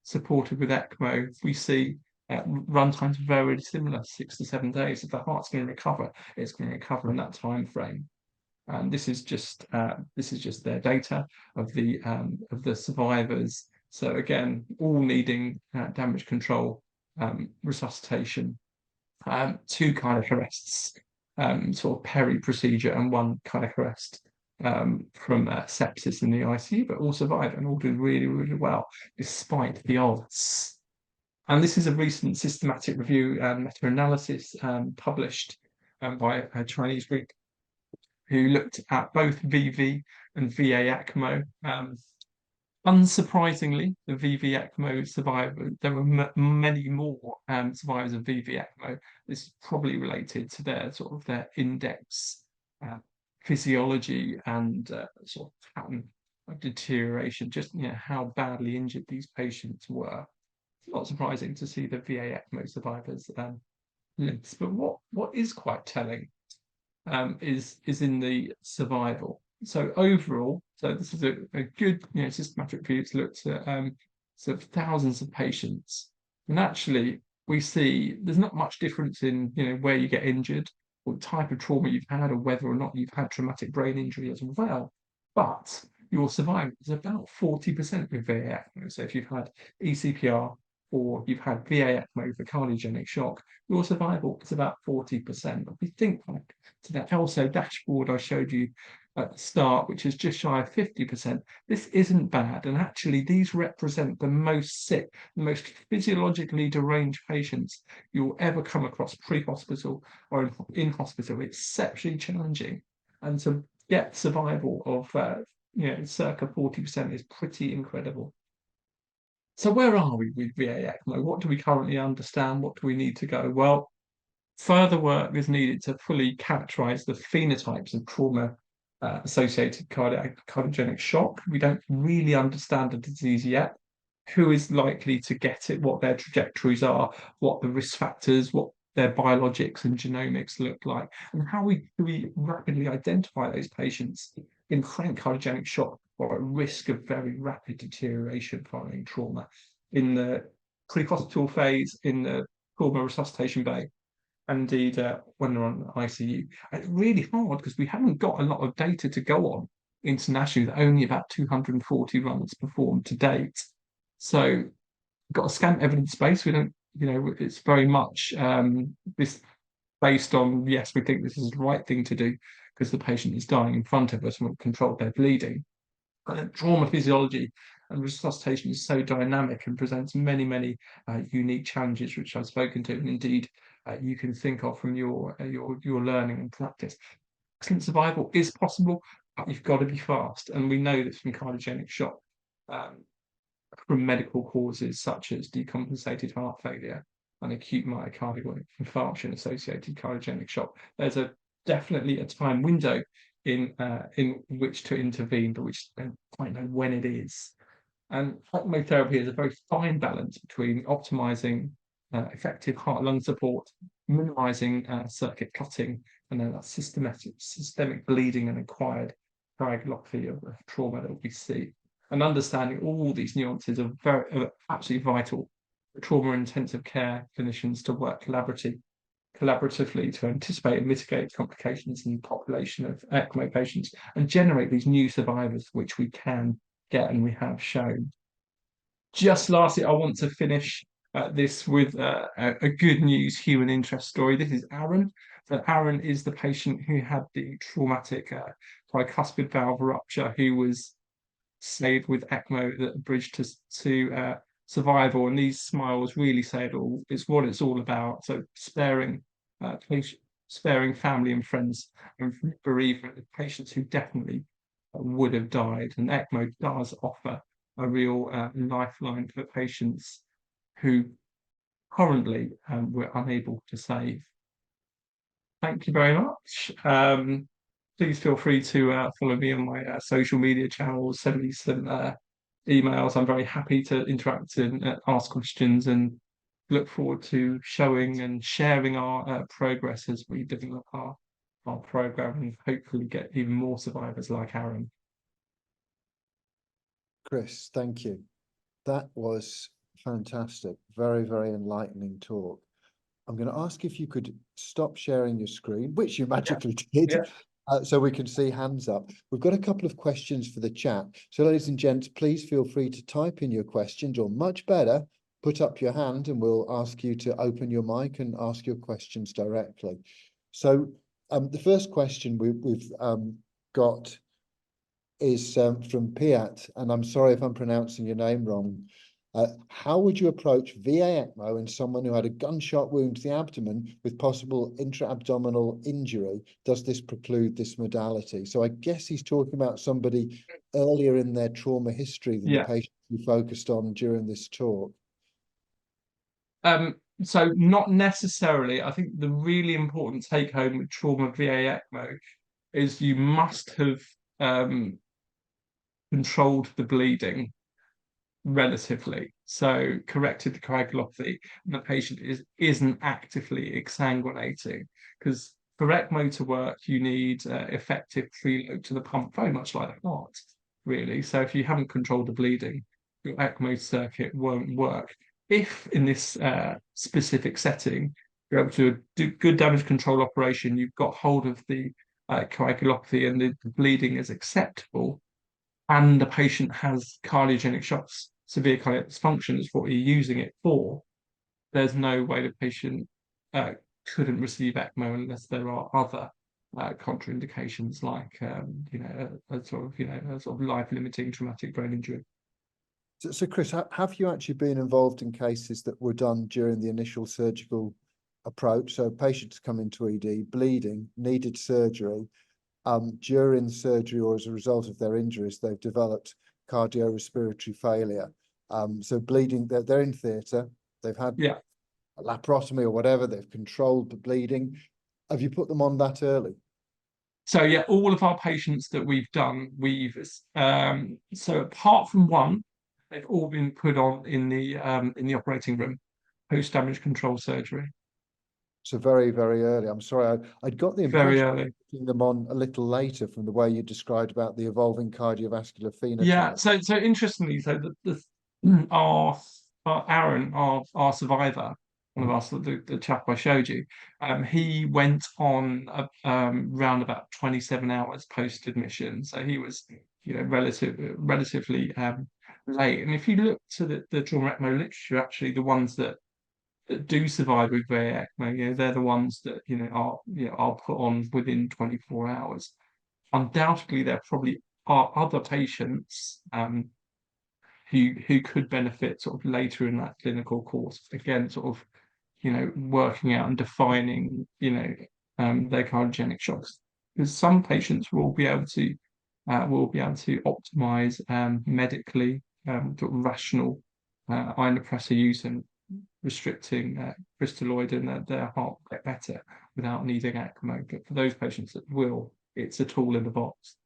supported with ECMO, we see runtimes very similar, 6 to 7 days. If the heart's going to recover, it's going to recover in that time frame. And this is just their data of the survivors. So again, all needing damage control, resuscitation, 2 cardiac arrests, sort of peri-procedure, and 1 cardiac arrest from sepsis in the ICU, but all survived and all did really, really well despite the odds. And this is a recent systematic review and meta-analysis published by a Chinese group who looked at both VV and VA ECMO. Unsurprisingly, the VV ECMO survivor, there were many more survivors of VV ECMO. This is probably related to their index physiology and sort of pattern of deterioration, just how badly injured these patients were. It's not surprising to see the VA ECMO survivors lists, but what is quite telling is in the survival. So overall, this is a good systematic review. It's looked at sort of thousands of patients, and actually we see there's not much difference in where you get injured, what type of trauma you've had, or whether or not you've had traumatic brain injury as well. But your survival is about 40% with VA ECMO. So if you've had ECPR or you've had VA ECMO for cardiogenic shock, your survival is about 40%. But we think back to that ELSO dashboard I showed you at the start, which is just shy of 50%. This isn't bad, and actually these represent the most sick, the most physiologically deranged patients you'll ever come across pre-hospital or in hospital. It's exceptionally challenging, and to get survival of circa 40% is pretty incredible. So where are we with VA ECMO? What do we currently understand? What do we need to go? Well, further work is needed to fully characterize the phenotypes of trauma associated cardiogenic shock. We don't really understand the disease yet, who is likely to get it, what their trajectories are, what the risk factors, what their biologics and genomics look like, and how do we rapidly identify those patients in frank cardiogenic shock or at risk of very rapid deterioration following trauma in the pre-hospital phase, in the trauma resuscitation bay, and indeed when they're on ICU. And it's really hard because we haven't got a lot of data to go on internationally. There are only about 240 runs performed to date. So we've got a scant evidence base. We don't, it's very much this based on, yes, we think this is the right thing to do because the patient is dying in front of us and we'll control their bleeding. Trauma physiology And resuscitation is so dynamic and presents many, many unique challenges, which I've spoken to, and indeed you can think of from your learning and practice. Excellent survival is possible, but you've got to be fast. And we know this from cardiogenic shock, from medical causes such as decompensated heart failure and acute myocardial infarction associated cardiogenic shock. There's definitely a time window in which to intervene, but we just don't quite know when it is. And ECMO therapy is a very fine balance between optimizing effective heart-lung support, minimizing circuit cutting, and then that systemic bleeding and acquired coagulopathy of trauma that we see. And understanding all these nuances are absolutely vital for trauma intensive care clinicians to work collaboratively to anticipate and mitigate complications in the population of ECMO patients and generate these new survivors, which we can get and we have shown. Just lastly, I want to finish this with a good news human interest story. This is Aaron. So Aaron is the patient who had the traumatic tricuspid valve rupture, who was saved with ECMO that bridged to survival. And these smiles really say it all. It's what it's all about. So sparing family and friends and bereavement of patients who definitely would have died. And ECMO does offer a real lifeline for patients who currently we're unable to save. Thank you very much. Please feel free to follow me on my social media channels, send me some emails. I'm very happy to interact and ask questions, and look forward to showing and sharing our progress as we develop our program and hopefully get even more survivors like Aaron. Chris, thank you. That was fantastic. Very, very enlightening talk. I'm going to ask if you could stop sharing your screen, which you magically did. Yeah. So we can see hands up. We've got a couple of questions for the chat. So ladies and gents, please feel free to type in your questions, or much better, put up your hand and we'll ask you to open your mic and ask your questions directly. So the first question we've got is from Piat, and I'm sorry if I'm pronouncing your name wrong. How would you approach VA ECMO in someone who had a gunshot wound to the abdomen with possible intra-abdominal injury? Does this preclude this modality? So I guess he's talking about somebody earlier in their trauma history than the patient we focused on during this talk. So not necessarily. I think the really important take home with trauma VA ECMO is you must have controlled the bleeding relatively, so corrected the coagulopathy, and the patient isn't actively exsanguinating, because for ECMO to work you need effective preload to the pump, very much like the heart really. So if you haven't controlled the bleeding, your ECMO circuit won't work. If in this specific setting you're able to do good damage control operation, you've got hold of the coagulopathy and the bleeding is acceptable, and the patient has cardiogenic shocks, severe cardiac dysfunction is what you're using it for, there's no way the patient couldn't receive ECMO unless there are other contraindications like a sort of life-limiting traumatic brain injury. So Chris, have you actually been involved in cases that were done during the initial surgical approach? So patients come into ED, bleeding, needed surgery. During surgery or as a result of their injuries, they've developed cardiorespiratory failure. So bleeding, they're in theatre, they've had a laparotomy or whatever, they've controlled the bleeding. Have you put them on that early? So yeah, all of our patients that we've done, so apart from one, they've all been put on in the operating room, post-damage control surgery. So very, very early. I'm sorry, I'd got the impression Very early. putting them on a little later from the way you described about the evolving cardiovascular phenotype. Yeah. So interestingly, so our Aaron, our survivor, one of us, the chap I showed you, he went on round about 27 hours post admission. So he was, relatively late. And if you look to the trauma ECMO literature, actually the ones that do survive with VA ECMO, they're the ones that are put on within 24 hours. Undoubtedly, there probably are other patients who could benefit sort of later in that clinical course. Again, sort of, working out and defining, their cardiogenic shocks. Because some patients will be able to optimize medically sort of rational iron depressor use and restricting crystalloid, and their heart will get better without needing ECMO. But for those patients that will, it's a tool in the box.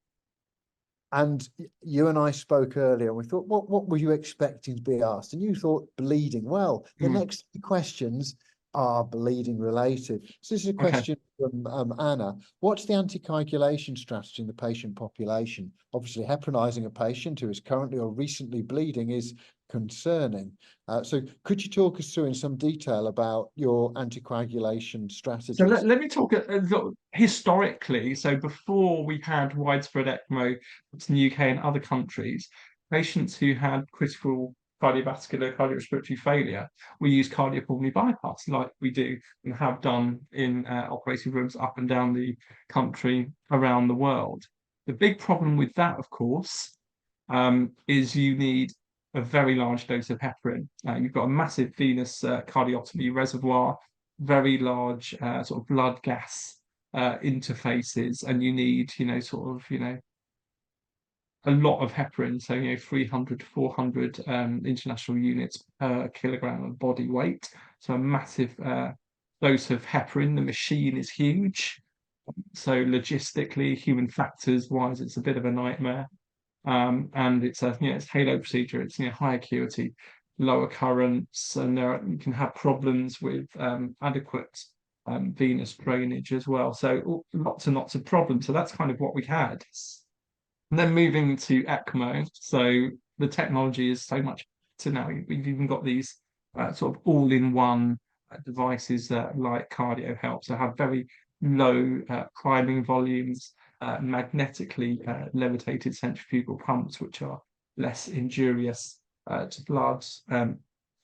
And you and I spoke earlier, and we thought, what were you expecting to be asked? And you thought bleeding. Well, the next few questions are bleeding related. So this is a question from Anna. What's the anticoagulation strategy in the patient population? Obviously, heparinizing a patient who is currently or recently bleeding is concerning. So could you talk us through in some detail about your anticoagulation strategies? So let me talk historically. So before we had widespread ECMO in the UK and other countries, patients who had critical cardiovascular, cardiorespiratory failure, we use cardiopulmonary bypass like we do and have done in operating rooms up and down the country, around the world. The big problem with that, of course, is you need a very large dose of heparin. You've got a massive venous cardiotomy reservoir, very large sort of blood gas interfaces, and you need, a lot of heparin, so 300 to 400 international units per kilogram of body weight. So a massive dose of heparin. The machine is huge, so logistically, human factors wise, it's a bit of a nightmare. And it's it's halo procedure. It's high acuity, lower currents, and you can have problems with adequate venous drainage as well. So lots and lots of problems. So that's kind of what we had. And then moving to ECMO, so the technology is so much better now. We've even got these sort of all-in-one devices like CardioHelp, so have very low priming volumes, magnetically levitated centrifugal pumps, which are less injurious to blood,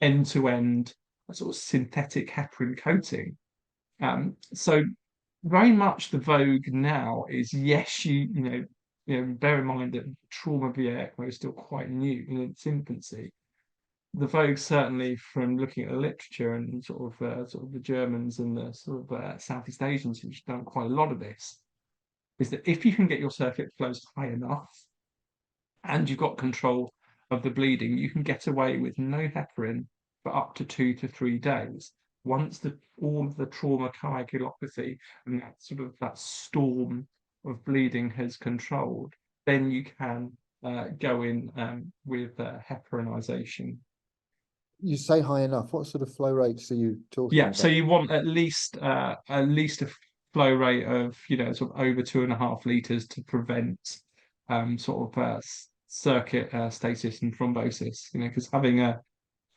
end-to-end sort of synthetic heparin coating. So very much the vogue now is, yes, bear in mind that trauma via ECMO is still quite new in its infancy. The vogue, certainly from looking at the literature and sort of the Germans and the sort of Southeast Asians who've done quite a lot of this, is that if you can get your circuit flows high enough and you've got control of the bleeding, you can get away with no heparin for up to 2 to 3 days. Once all of the trauma coagulopathy and that storm of bleeding has controlled, then you can go in with heparinization. You say high enough. What sort of flow rates are you talking about? So you want at least a flow rate of sort of over 2.5 liters to prevent circuit stasis and thrombosis. Because having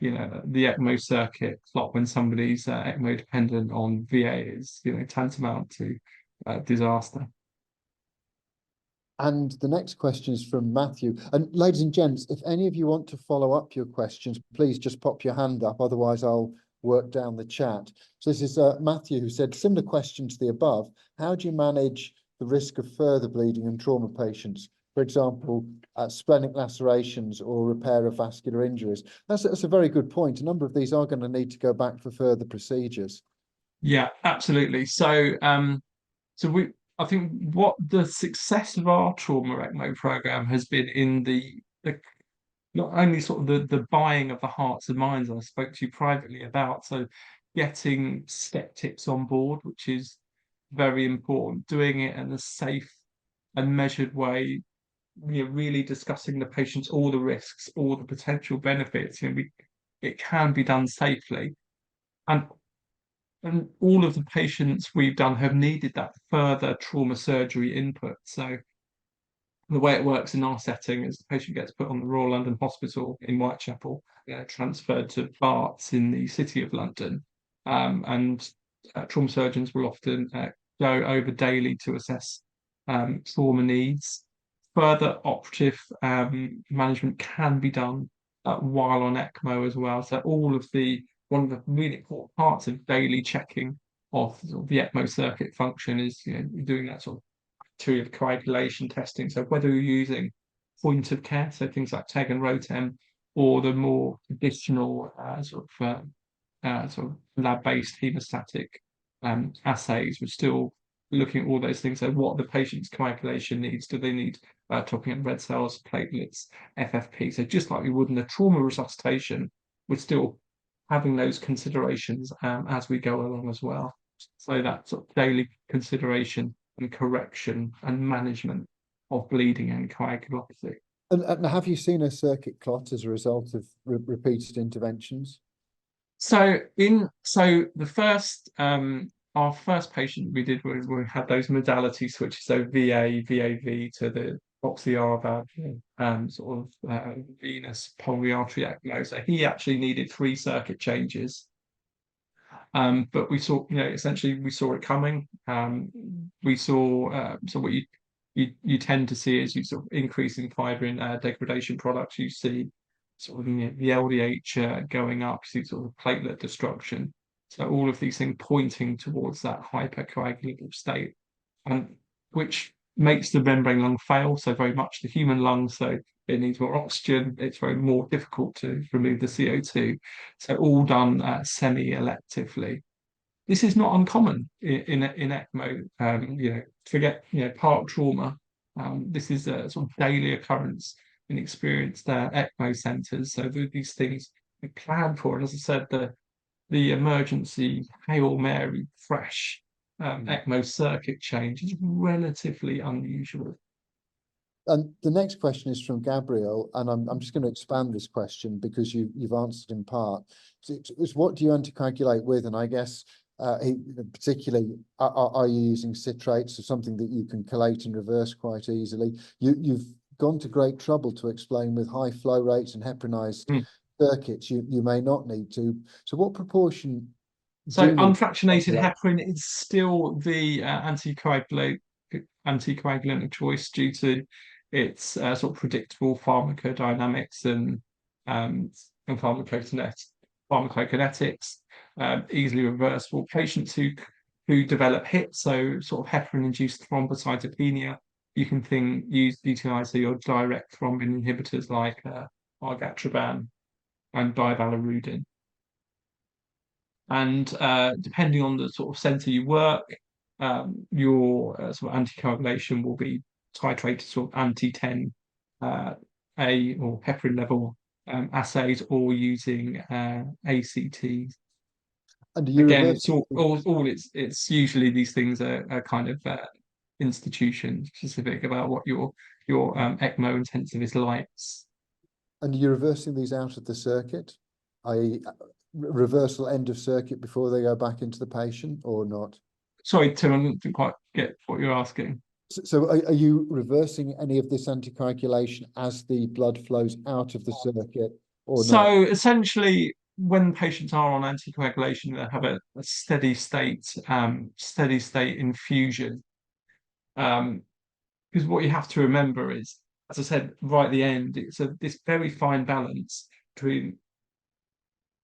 the ECMO circuit clot when somebody's ECMO dependent on VA is tantamount to disaster. And the next question is from Matthew. And ladies and gents, if any of you want to follow up your questions, please just pop your hand up. Otherwise, I'll work down the chat. So this is Matthew, who said, similar question to the above. How do you manage the risk of further bleeding in trauma patients? For example, splenic lacerations or repair of vascular injuries. That's a very good point. A number of these are going to need to go back for further procedures. Yeah, absolutely. So, I think what the success of our trauma ECMO program has been in the not only sort of the buying of the hearts and minds I spoke to you privately about, so getting skeptics on board, which is very important, doing it in a safe and measured way, really discussing the patients, all the risks, all the potential benefits. It can be done safely, and all of the patients we've done have needed that further trauma surgery input. So the way it works in our setting is the patient gets put on the Royal London Hospital in Whitechapel, transferred to Barts in the City of London, and trauma surgeons will often go over daily to assess trauma needs. Further operative management can be done while on ECMO as well. So one of the really important parts of daily checking of the ECMO circuit function is doing that sort of bacterial coagulation testing. So whether you're using point of care, so things like TEG and ROTEM, or the more traditional sort of lab-based hemostatic assays. We're still looking at all those things. So what the patient's coagulation needs. Do they need topping up red cells, platelets, FFP? So just like we would in a trauma resuscitation, we're still having those considerations as we go along as well. So that sort of daily consideration and correction and management of bleeding and coagulopathy. And have you seen a circuit clot as a result of repeated interventions? So the first our first patient we did was we had those modality switches, so VA, VAV to the oxy-R valve, sort of venous pulmonary artery ECMO. So he actually needed 3 circuit changes. But we saw, essentially we saw it coming. We saw so what you tend to see is you sort of increase in fibrin degradation products. You see sort of the LDH going up, you see sort of platelet destruction. So all of these things pointing towards that hypercoagulative state, which makes the membrane lung fail. So very much the human lung, so it needs more oxygen. It's very more difficult to remove the CO2. So all done semi-electively. This is not uncommon in ECMO. Forget part trauma. This is a sort of daily occurrence in experienced ECMO centres. So these things we plan for, and as I said, the emergency Hail Mary fresh ECMO circuit change is relatively unusual. And the next question is from Gabriel, and I'm just going to expand this question because you've answered in part. It's what do you anticoagulate with? And I guess particularly, are you using citrates or something that you can collate and reverse quite easily? You've gone to great trouble to explain with high flow rates and heparinized circuits, you may not need to. So what proportion? So unfractionated heparin is still the anticoagulant of choice due to its sort of predictable pharmacodynamics and pharmacokinetics, easily reversible. Patients who develop HIP, so sort of heparin-induced thrombocytopenia, you can utilize your direct thrombin inhibitors like argatroban and divalirudin. And depending on the sort of center you work, your sort of anticoagulation will be titrated sort of anti-10 A or heparin level assays, or using ACTs. And again, it's usually these things are kind of institution specific about what your ECMO intensivist likes. And you're reversing these out of the circuit, i.e. reversal end of circuit before they go back into the patient, or not? Sorry, Tim, I didn't quite get what you're asking. So are you reversing any of this anticoagulation as the blood flows out of the circuit, or not? So essentially, when patients are on anticoagulation, they have a steady state infusion. Because what you have to remember is, as I said right at the end, it's this very fine balance between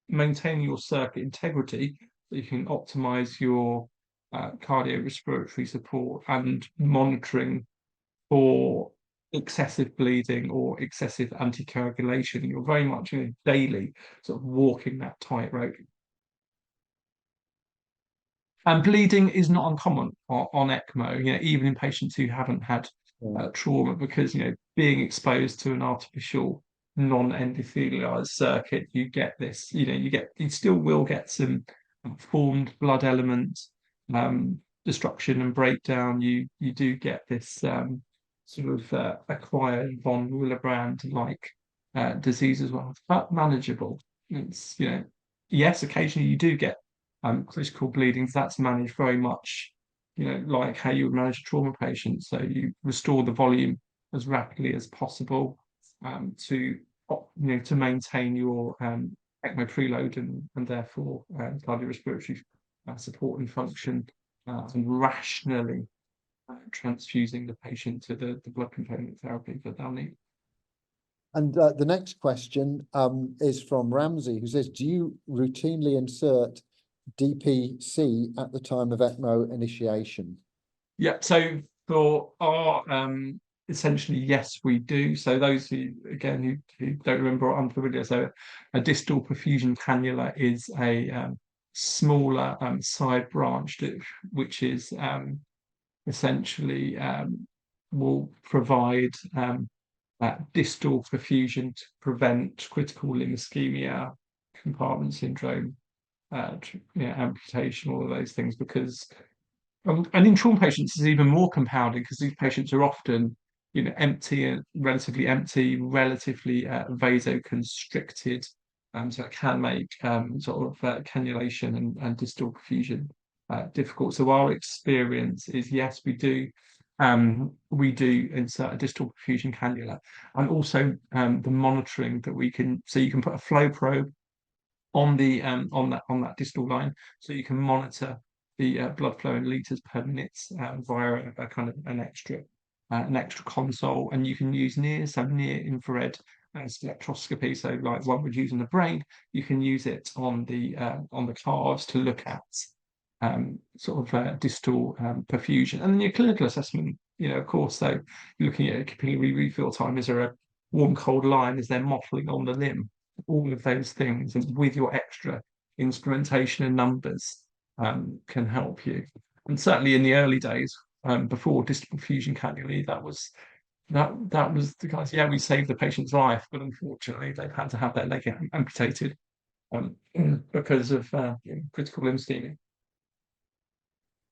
maintaining your circuit integrity, so you can optimize your cardiorespiratory support, and monitoring for excessive bleeding or excessive anticoagulation. You're very much daily sort of walking that tightrope. And bleeding is not uncommon on ECMO, even in patients who haven't had trauma, because being exposed to an artificial non-endothelialized circuit, you get this. You still will get some formed blood element destruction and breakdown. You do get this sort of acquired von Willebrand like disease as well, but manageable. It's yes, occasionally you do get critical bleedings. That's managed very much like how you would manage a trauma patient. So you restore the volume as rapidly as possible to maintain your ECMO preload and therefore cardiorespiratory support and function, and rationally transfusing the patient to the blood component therapy that they'll need. And the next question is from Ramsey, who says, do you routinely insert DPC at the time of ECMO initiation? Yeah, so for our essentially, yes, we do. So those who, again, who don't remember or are unfamiliar, so a distal perfusion cannula is a smaller side branch which is essentially will provide distal perfusion to prevent critical limb ischemia, compartment syndrome, amputation, all of those things. Because and in trauma patients is even more compounding, because these patients are often, empty, relatively vasoconstricted, so it can make cannulation and distal perfusion difficult. So our experience is, yes, we do insert a distal perfusion cannula, and also the monitoring that we can. So you can put a flow probe on the on that distal line, so you can monitor the blood flow in liters per minute via a kind of an extra console, and you can use near infrared spectroscopy. So like one would use in the brain, you can use it on the calves to look at distal perfusion. And then your clinical assessment, of course, so you're looking at capillary refill time. Is there a warm cold line? Is there mottling on the limb? All of those things, and with your extra instrumentation and numbers, can help you. And certainly in the early days, before distal perfusion cannula, that was the guys. Yeah, we saved the patient's life, but unfortunately, they've had to have their leg amputated because of critical limb ischemia.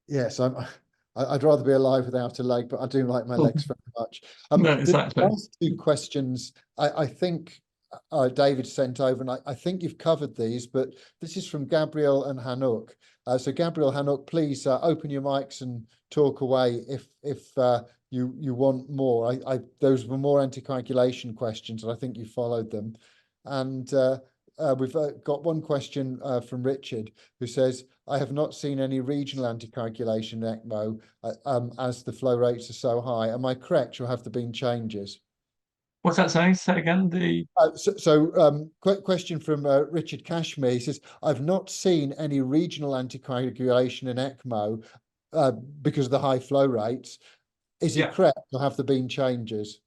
Yes, I'd rather be alive without a leg, but I do like my legs very much. No, The exactly. last two questions, I think David sent over, and I think you've covered these, but this is from Gabriel and Hanouk. So Gabriel, Hanouk, please open your mics and talk away if you want more. Those were more anticoagulation questions, and I think you followed them. And we've got one question from Richard, who says, I have not seen any regional anticoagulation in ECMO as the flow rates are so high. Am I correct, or have there been changes? What's that saying? Say again. Question from Richard Kashmir. He says, I've not seen any regional anticoagulation in ECMO because of the high flow rates. Is it correct, or have there been changes?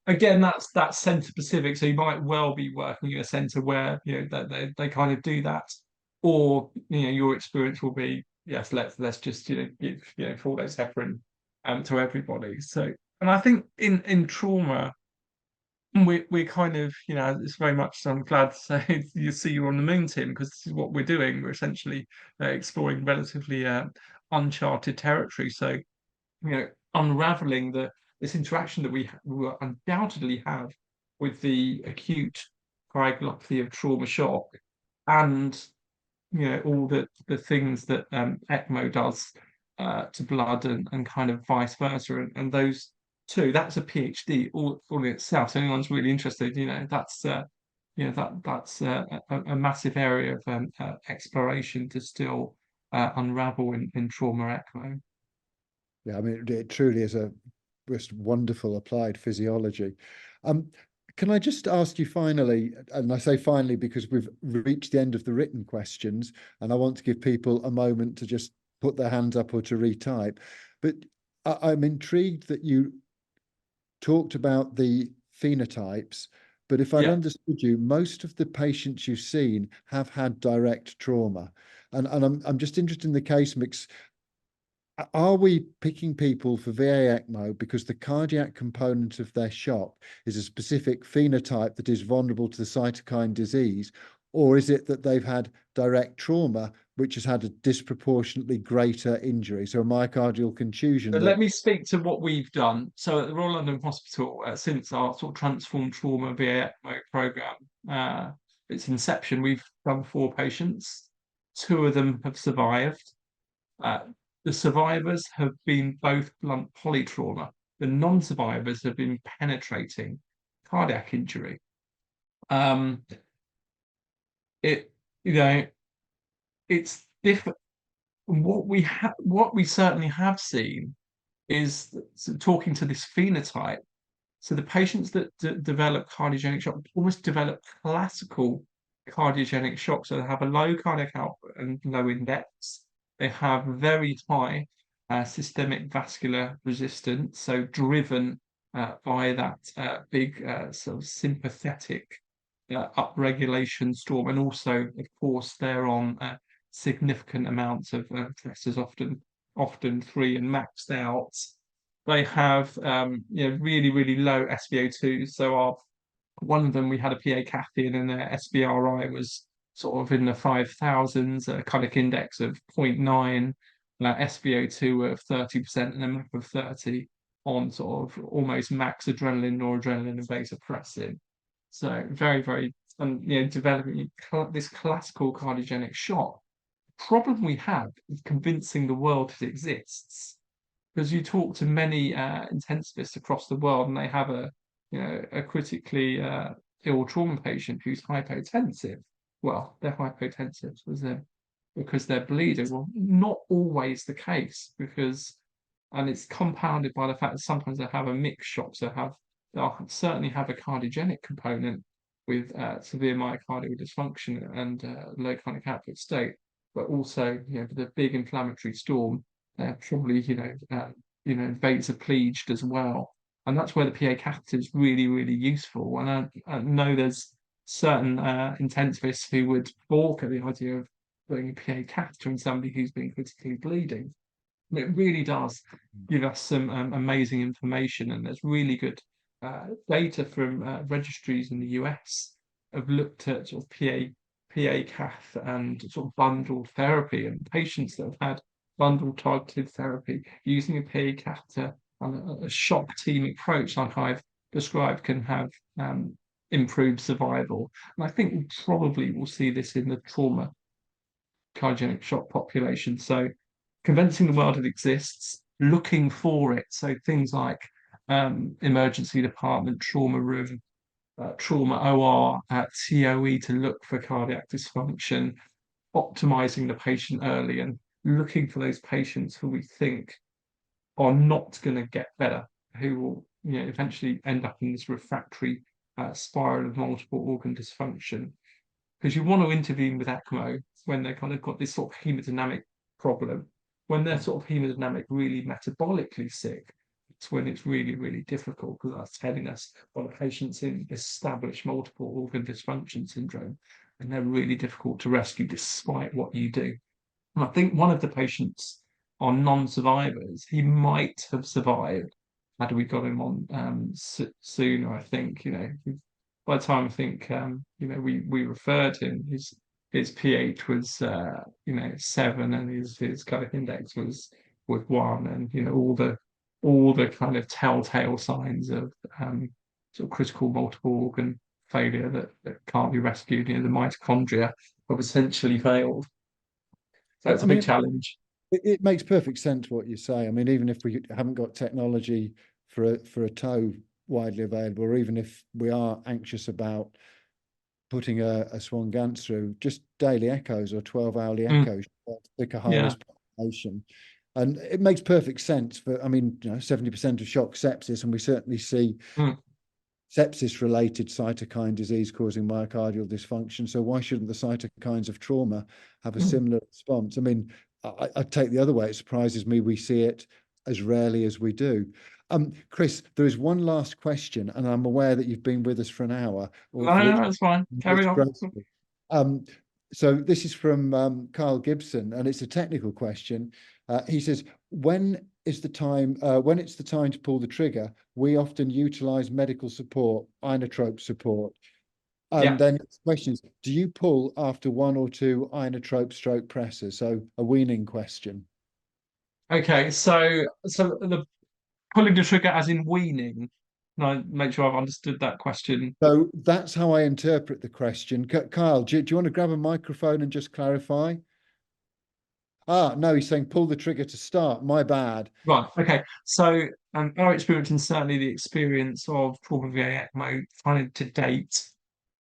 Again, that's centre specific. So you might well be working in a centre where that they kind of do that, or your experience will be, yes, let's just give 4 days heparin to everybody. So, and I think in trauma, we're kind of, it's very much, so I'm glad to say you see you're on the moon, Tim, because this is what we're doing. We're essentially exploring relatively uncharted territory. So, unraveling this interaction that we will undoubtedly have with the acute coagulopathy of trauma shock, and all the things that ECMO does to blood, and kind of vice versa, and those two, that's a PhD all in itself. So anyone's really interested, that's a massive area of exploration to still unravel in trauma ECMO. Yeah, I mean, it truly is a just wonderful applied physiology. Can I just ask you finally, and I say finally because we've reached the end of the written questions, and I want to give people a moment to just put their hands up or to retype, but I'm intrigued that you talked about the phenotypes, but if I'd understood you, most of the patients you've seen have had direct trauma, and I'm just interested in the case mix. Are we picking people for VA ECMO because the cardiac component of their shock is a specific phenotype that is vulnerable to the cytokine disease, or is it that they've had direct trauma which has had a disproportionately greater injury, so a myocardial contusion? Let me speak to what we've done. So at the Royal London Hospital, since our sort of transformed trauma VA ECMO program, its inception, we've done 4 patients. 2 of them have survived. The survivors have been both blunt polytrauma. The non-survivors have been penetrating cardiac injury. It's different. What we certainly have seen is talking to this phenotype. So the patients that develop cardiogenic shock almost develop classical cardiogenic shock. So they have a low cardiac output and low index. They have very high systemic vascular resistance, so driven by that big sort of sympathetic upregulation storm, and also, of course, they're on significant amounts of pressors, often 3 and maxed out. They have really low SpO2. So one of them, we had a PA cath in, and their SBRI was sort of in the 5,000s, a cardiac index of 0.9, SpO2 of 30%, and a MAP of 30 on sort of almost max adrenaline, noradrenaline, and vasopressin. So very, and developing this classical cardiogenic shock. The problem we have is convincing the world it exists, because you talk to many intensivists across the world, and they have a critically ill trauma patient who's hypotensive. Well, they're hypotensive because they're bleeding. Well, not always the case, and it's compounded by the fact that sometimes they have a mixed shock. So they'll certainly have a cardiogenic component with severe myocardial dysfunction and low cardiac output state, but also with a big inflammatory storm, they're probably vasopleged as well. And that's where the PA catheter is really useful. And I know there's certain intensivists who would balk at the idea of putting a PA catheter in somebody who's been critically bleeding. And it really does give us some amazing information, and there's really good data from registries in the US have looked at sort of PA cath and sort of bundled therapy, and patients that have had bundled targeted therapy using a PA catheter and a shock team approach like I've described can have improved survival. And I think we probably will see this in the trauma cardiogenic shock population. So convincing the world it exists, looking for it. So things like emergency department, trauma room, trauma OR, TOE to look for cardiac dysfunction, optimizing the patient early, and looking for those patients who we think are not going to get better, who will eventually end up in this refractory spiral of multiple organ dysfunction. Because you want to intervene with ECMO when they've kind of got this sort of hemodynamic problem. When they're sort of hemodynamic, really metabolically sick, it's when it's really difficult, because that's telling us, well, the patient's in established multiple organ dysfunction syndrome, and they're really difficult to rescue despite what you do. And I think one of the patients on non-survivors, he might have survived had we got him on sooner. I think by the time I think we referred him, his pH was 7, and his cardiac index was 1, and all the kind of telltale signs of sort of critical multiple organ failure that can't be rescued. The mitochondria have essentially failed. So it's a big challenge. It makes perfect sense what you say. I mean, even if we haven't got technology for a TOE widely available, or even if we are anxious about putting a Swan Ganz through, just daily echoes or 12-hourly echoes, pick a high-risk population. And it makes perfect sense for, 70% of shock sepsis, and we certainly see sepsis-related cytokine disease causing myocardial dysfunction. So why shouldn't the cytokines of trauma have a similar response? I mean, I take the other way. It surprises me we see it as rarely as we do. Chris, there is one last question, and I'm aware that you've been with us for an hour. No, that's fine. Carry on. So this is from Carl Gibson, and it's a technical question. He says, when it's the time to pull the trigger, we often utilize medical support, inotrope support. And then the question is, do you pull after 1 or 2 inotrope stroke presses? So a weaning question. Okay, so the pulling the trigger as in weaning. Can I make sure I've understood that question? So that's how I interpret the question. Kyle, do you want to grab a microphone and just clarify? No, he's saying pull the trigger to start. My bad. Right. Okay. So our experience, and certainly the experience of trauma VA ECMO finding to date,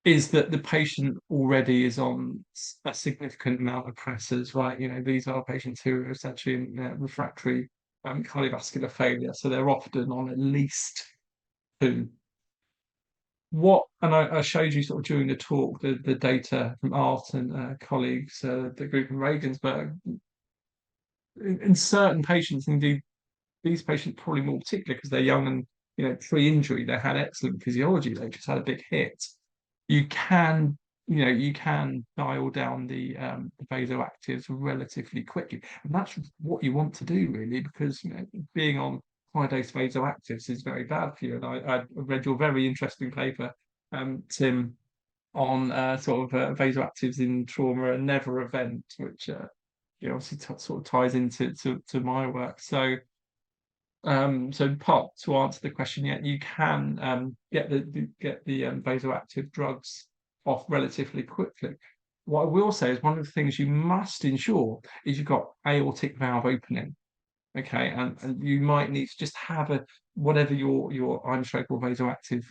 is that the patient already is on a significant amount of pressors, right? These are patients who are essentially in refractory cardiovascular failure, so they're often on at least 2. And I showed you sort of during the talk the data from Art and colleagues, the group in Regensburg. In certain patients, indeed, these patients probably more particular because they're young and pre-injury, they had excellent physiology, they just had a big hit. You can dial down the vasoactives relatively quickly, and that's what you want to do, really, because being on high dose vasoactives is very bad for you. And I read your very interesting paper, Tim, on vasoactives in trauma and never event, which obviously sort of ties into my work. So part to answer the question, you can get the vasoactive drugs off relatively quickly. What I will say is one of the things you must ensure is you've got aortic valve opening. Okay, and you might need to just have whatever your unshakable vasoactive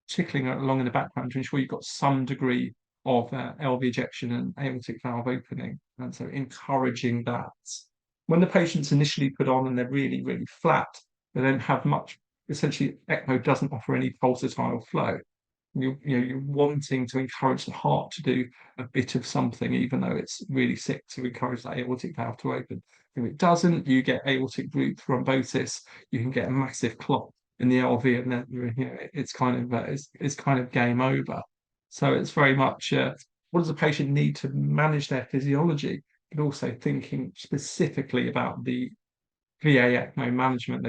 tickling along in the background to ensure you've got some degree of LV ejection and aortic valve opening, and so encouraging that. When the patient's initially put on and they're really, really flat, they don't have much. Essentially, ECMO doesn't offer any pulsatile flow. You're wanting to encourage the heart to do a bit of something, even though it's really sick, to encourage that aortic valve to open. If it doesn't, you get aortic root thrombosis. You can get a massive clot in the LV, and then it's kind of game over. So it's very much what does the patient need to manage their physiology, but also thinking specifically about the VA ECMO management.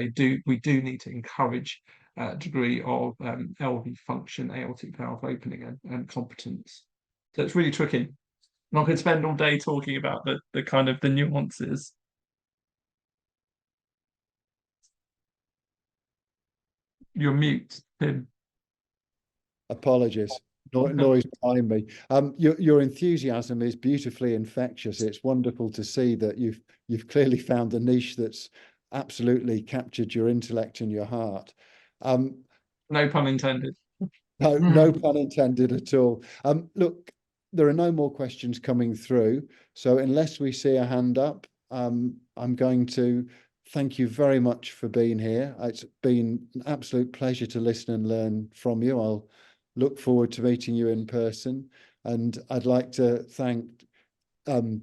We do need to encourage a degree of LV function, aortic valve opening, and competence. So it's really tricky. I'm not going to spend all day talking about the kind of the nuances. You're mute, Tim. Apologies. Noise behind me. Your enthusiasm is beautifully infectious. It's wonderful to see that you've clearly found a niche that's absolutely captured your intellect and your heart. No pun intended. No pun intended at all. Look, there are no more questions coming through. So unless we see a hand up, I'm going to thank you very much for being here. It's been an absolute pleasure to listen and learn from you. I'll look forward to meeting you in person. And I'd like to thank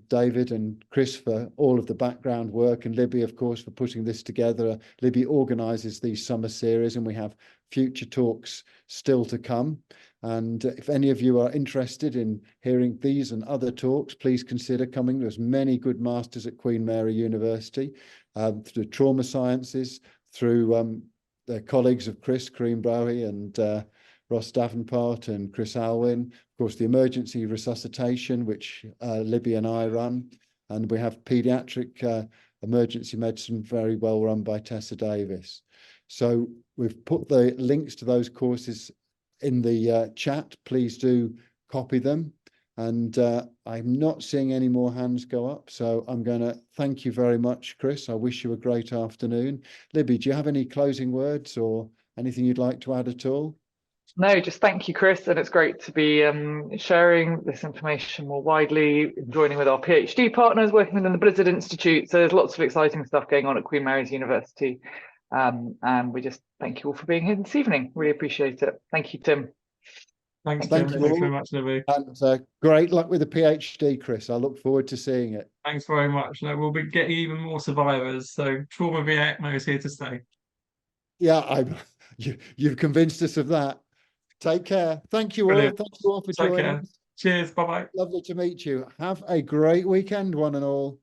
David and Chris for all of the background work, and Libby, of course, for putting this together. Libby organises these summer series, and we have future talks still to come. And if any of you are interested in hearing these and other talks, please consider coming. There's many good masters at Queen Mary University, through trauma sciences, through the colleagues of Chris Creambrowie and Ross Davenport and Chris Alwyn. Of course, the emergency resuscitation, which Libby and I run. And we have paediatric emergency medicine, very well run by Tessa Davis. So we've put the links to those courses in the chat. Please do copy them. And I'm not seeing any more hands go up. So I'm going to thank you very much, Chris. I wish you a great afternoon. Libby, do you have any closing words or anything you'd like to add at all? No, just thank you, Chris. And it's great to be sharing this information more widely, joining with our PhD partners, working within the Blizzard Institute. So there's lots of exciting stuff going on at Queen Mary's University. And we just thank you all for being here this evening. Really appreciate it. Thank you, Tim. Thanks, Tim. Thank you Thanks very much, Libby. And great luck with the PhD, Chris. I look forward to seeing it. Thanks very much. No, we'll be getting even more survivors. So trauma via ECMO is here to stay. Yeah, you've convinced us of that. Take care. Thank you all. Brilliant. Thank you all for Take joining care. us. Cheers. Bye-bye. Lovely to meet you. Have a great weekend, one and all.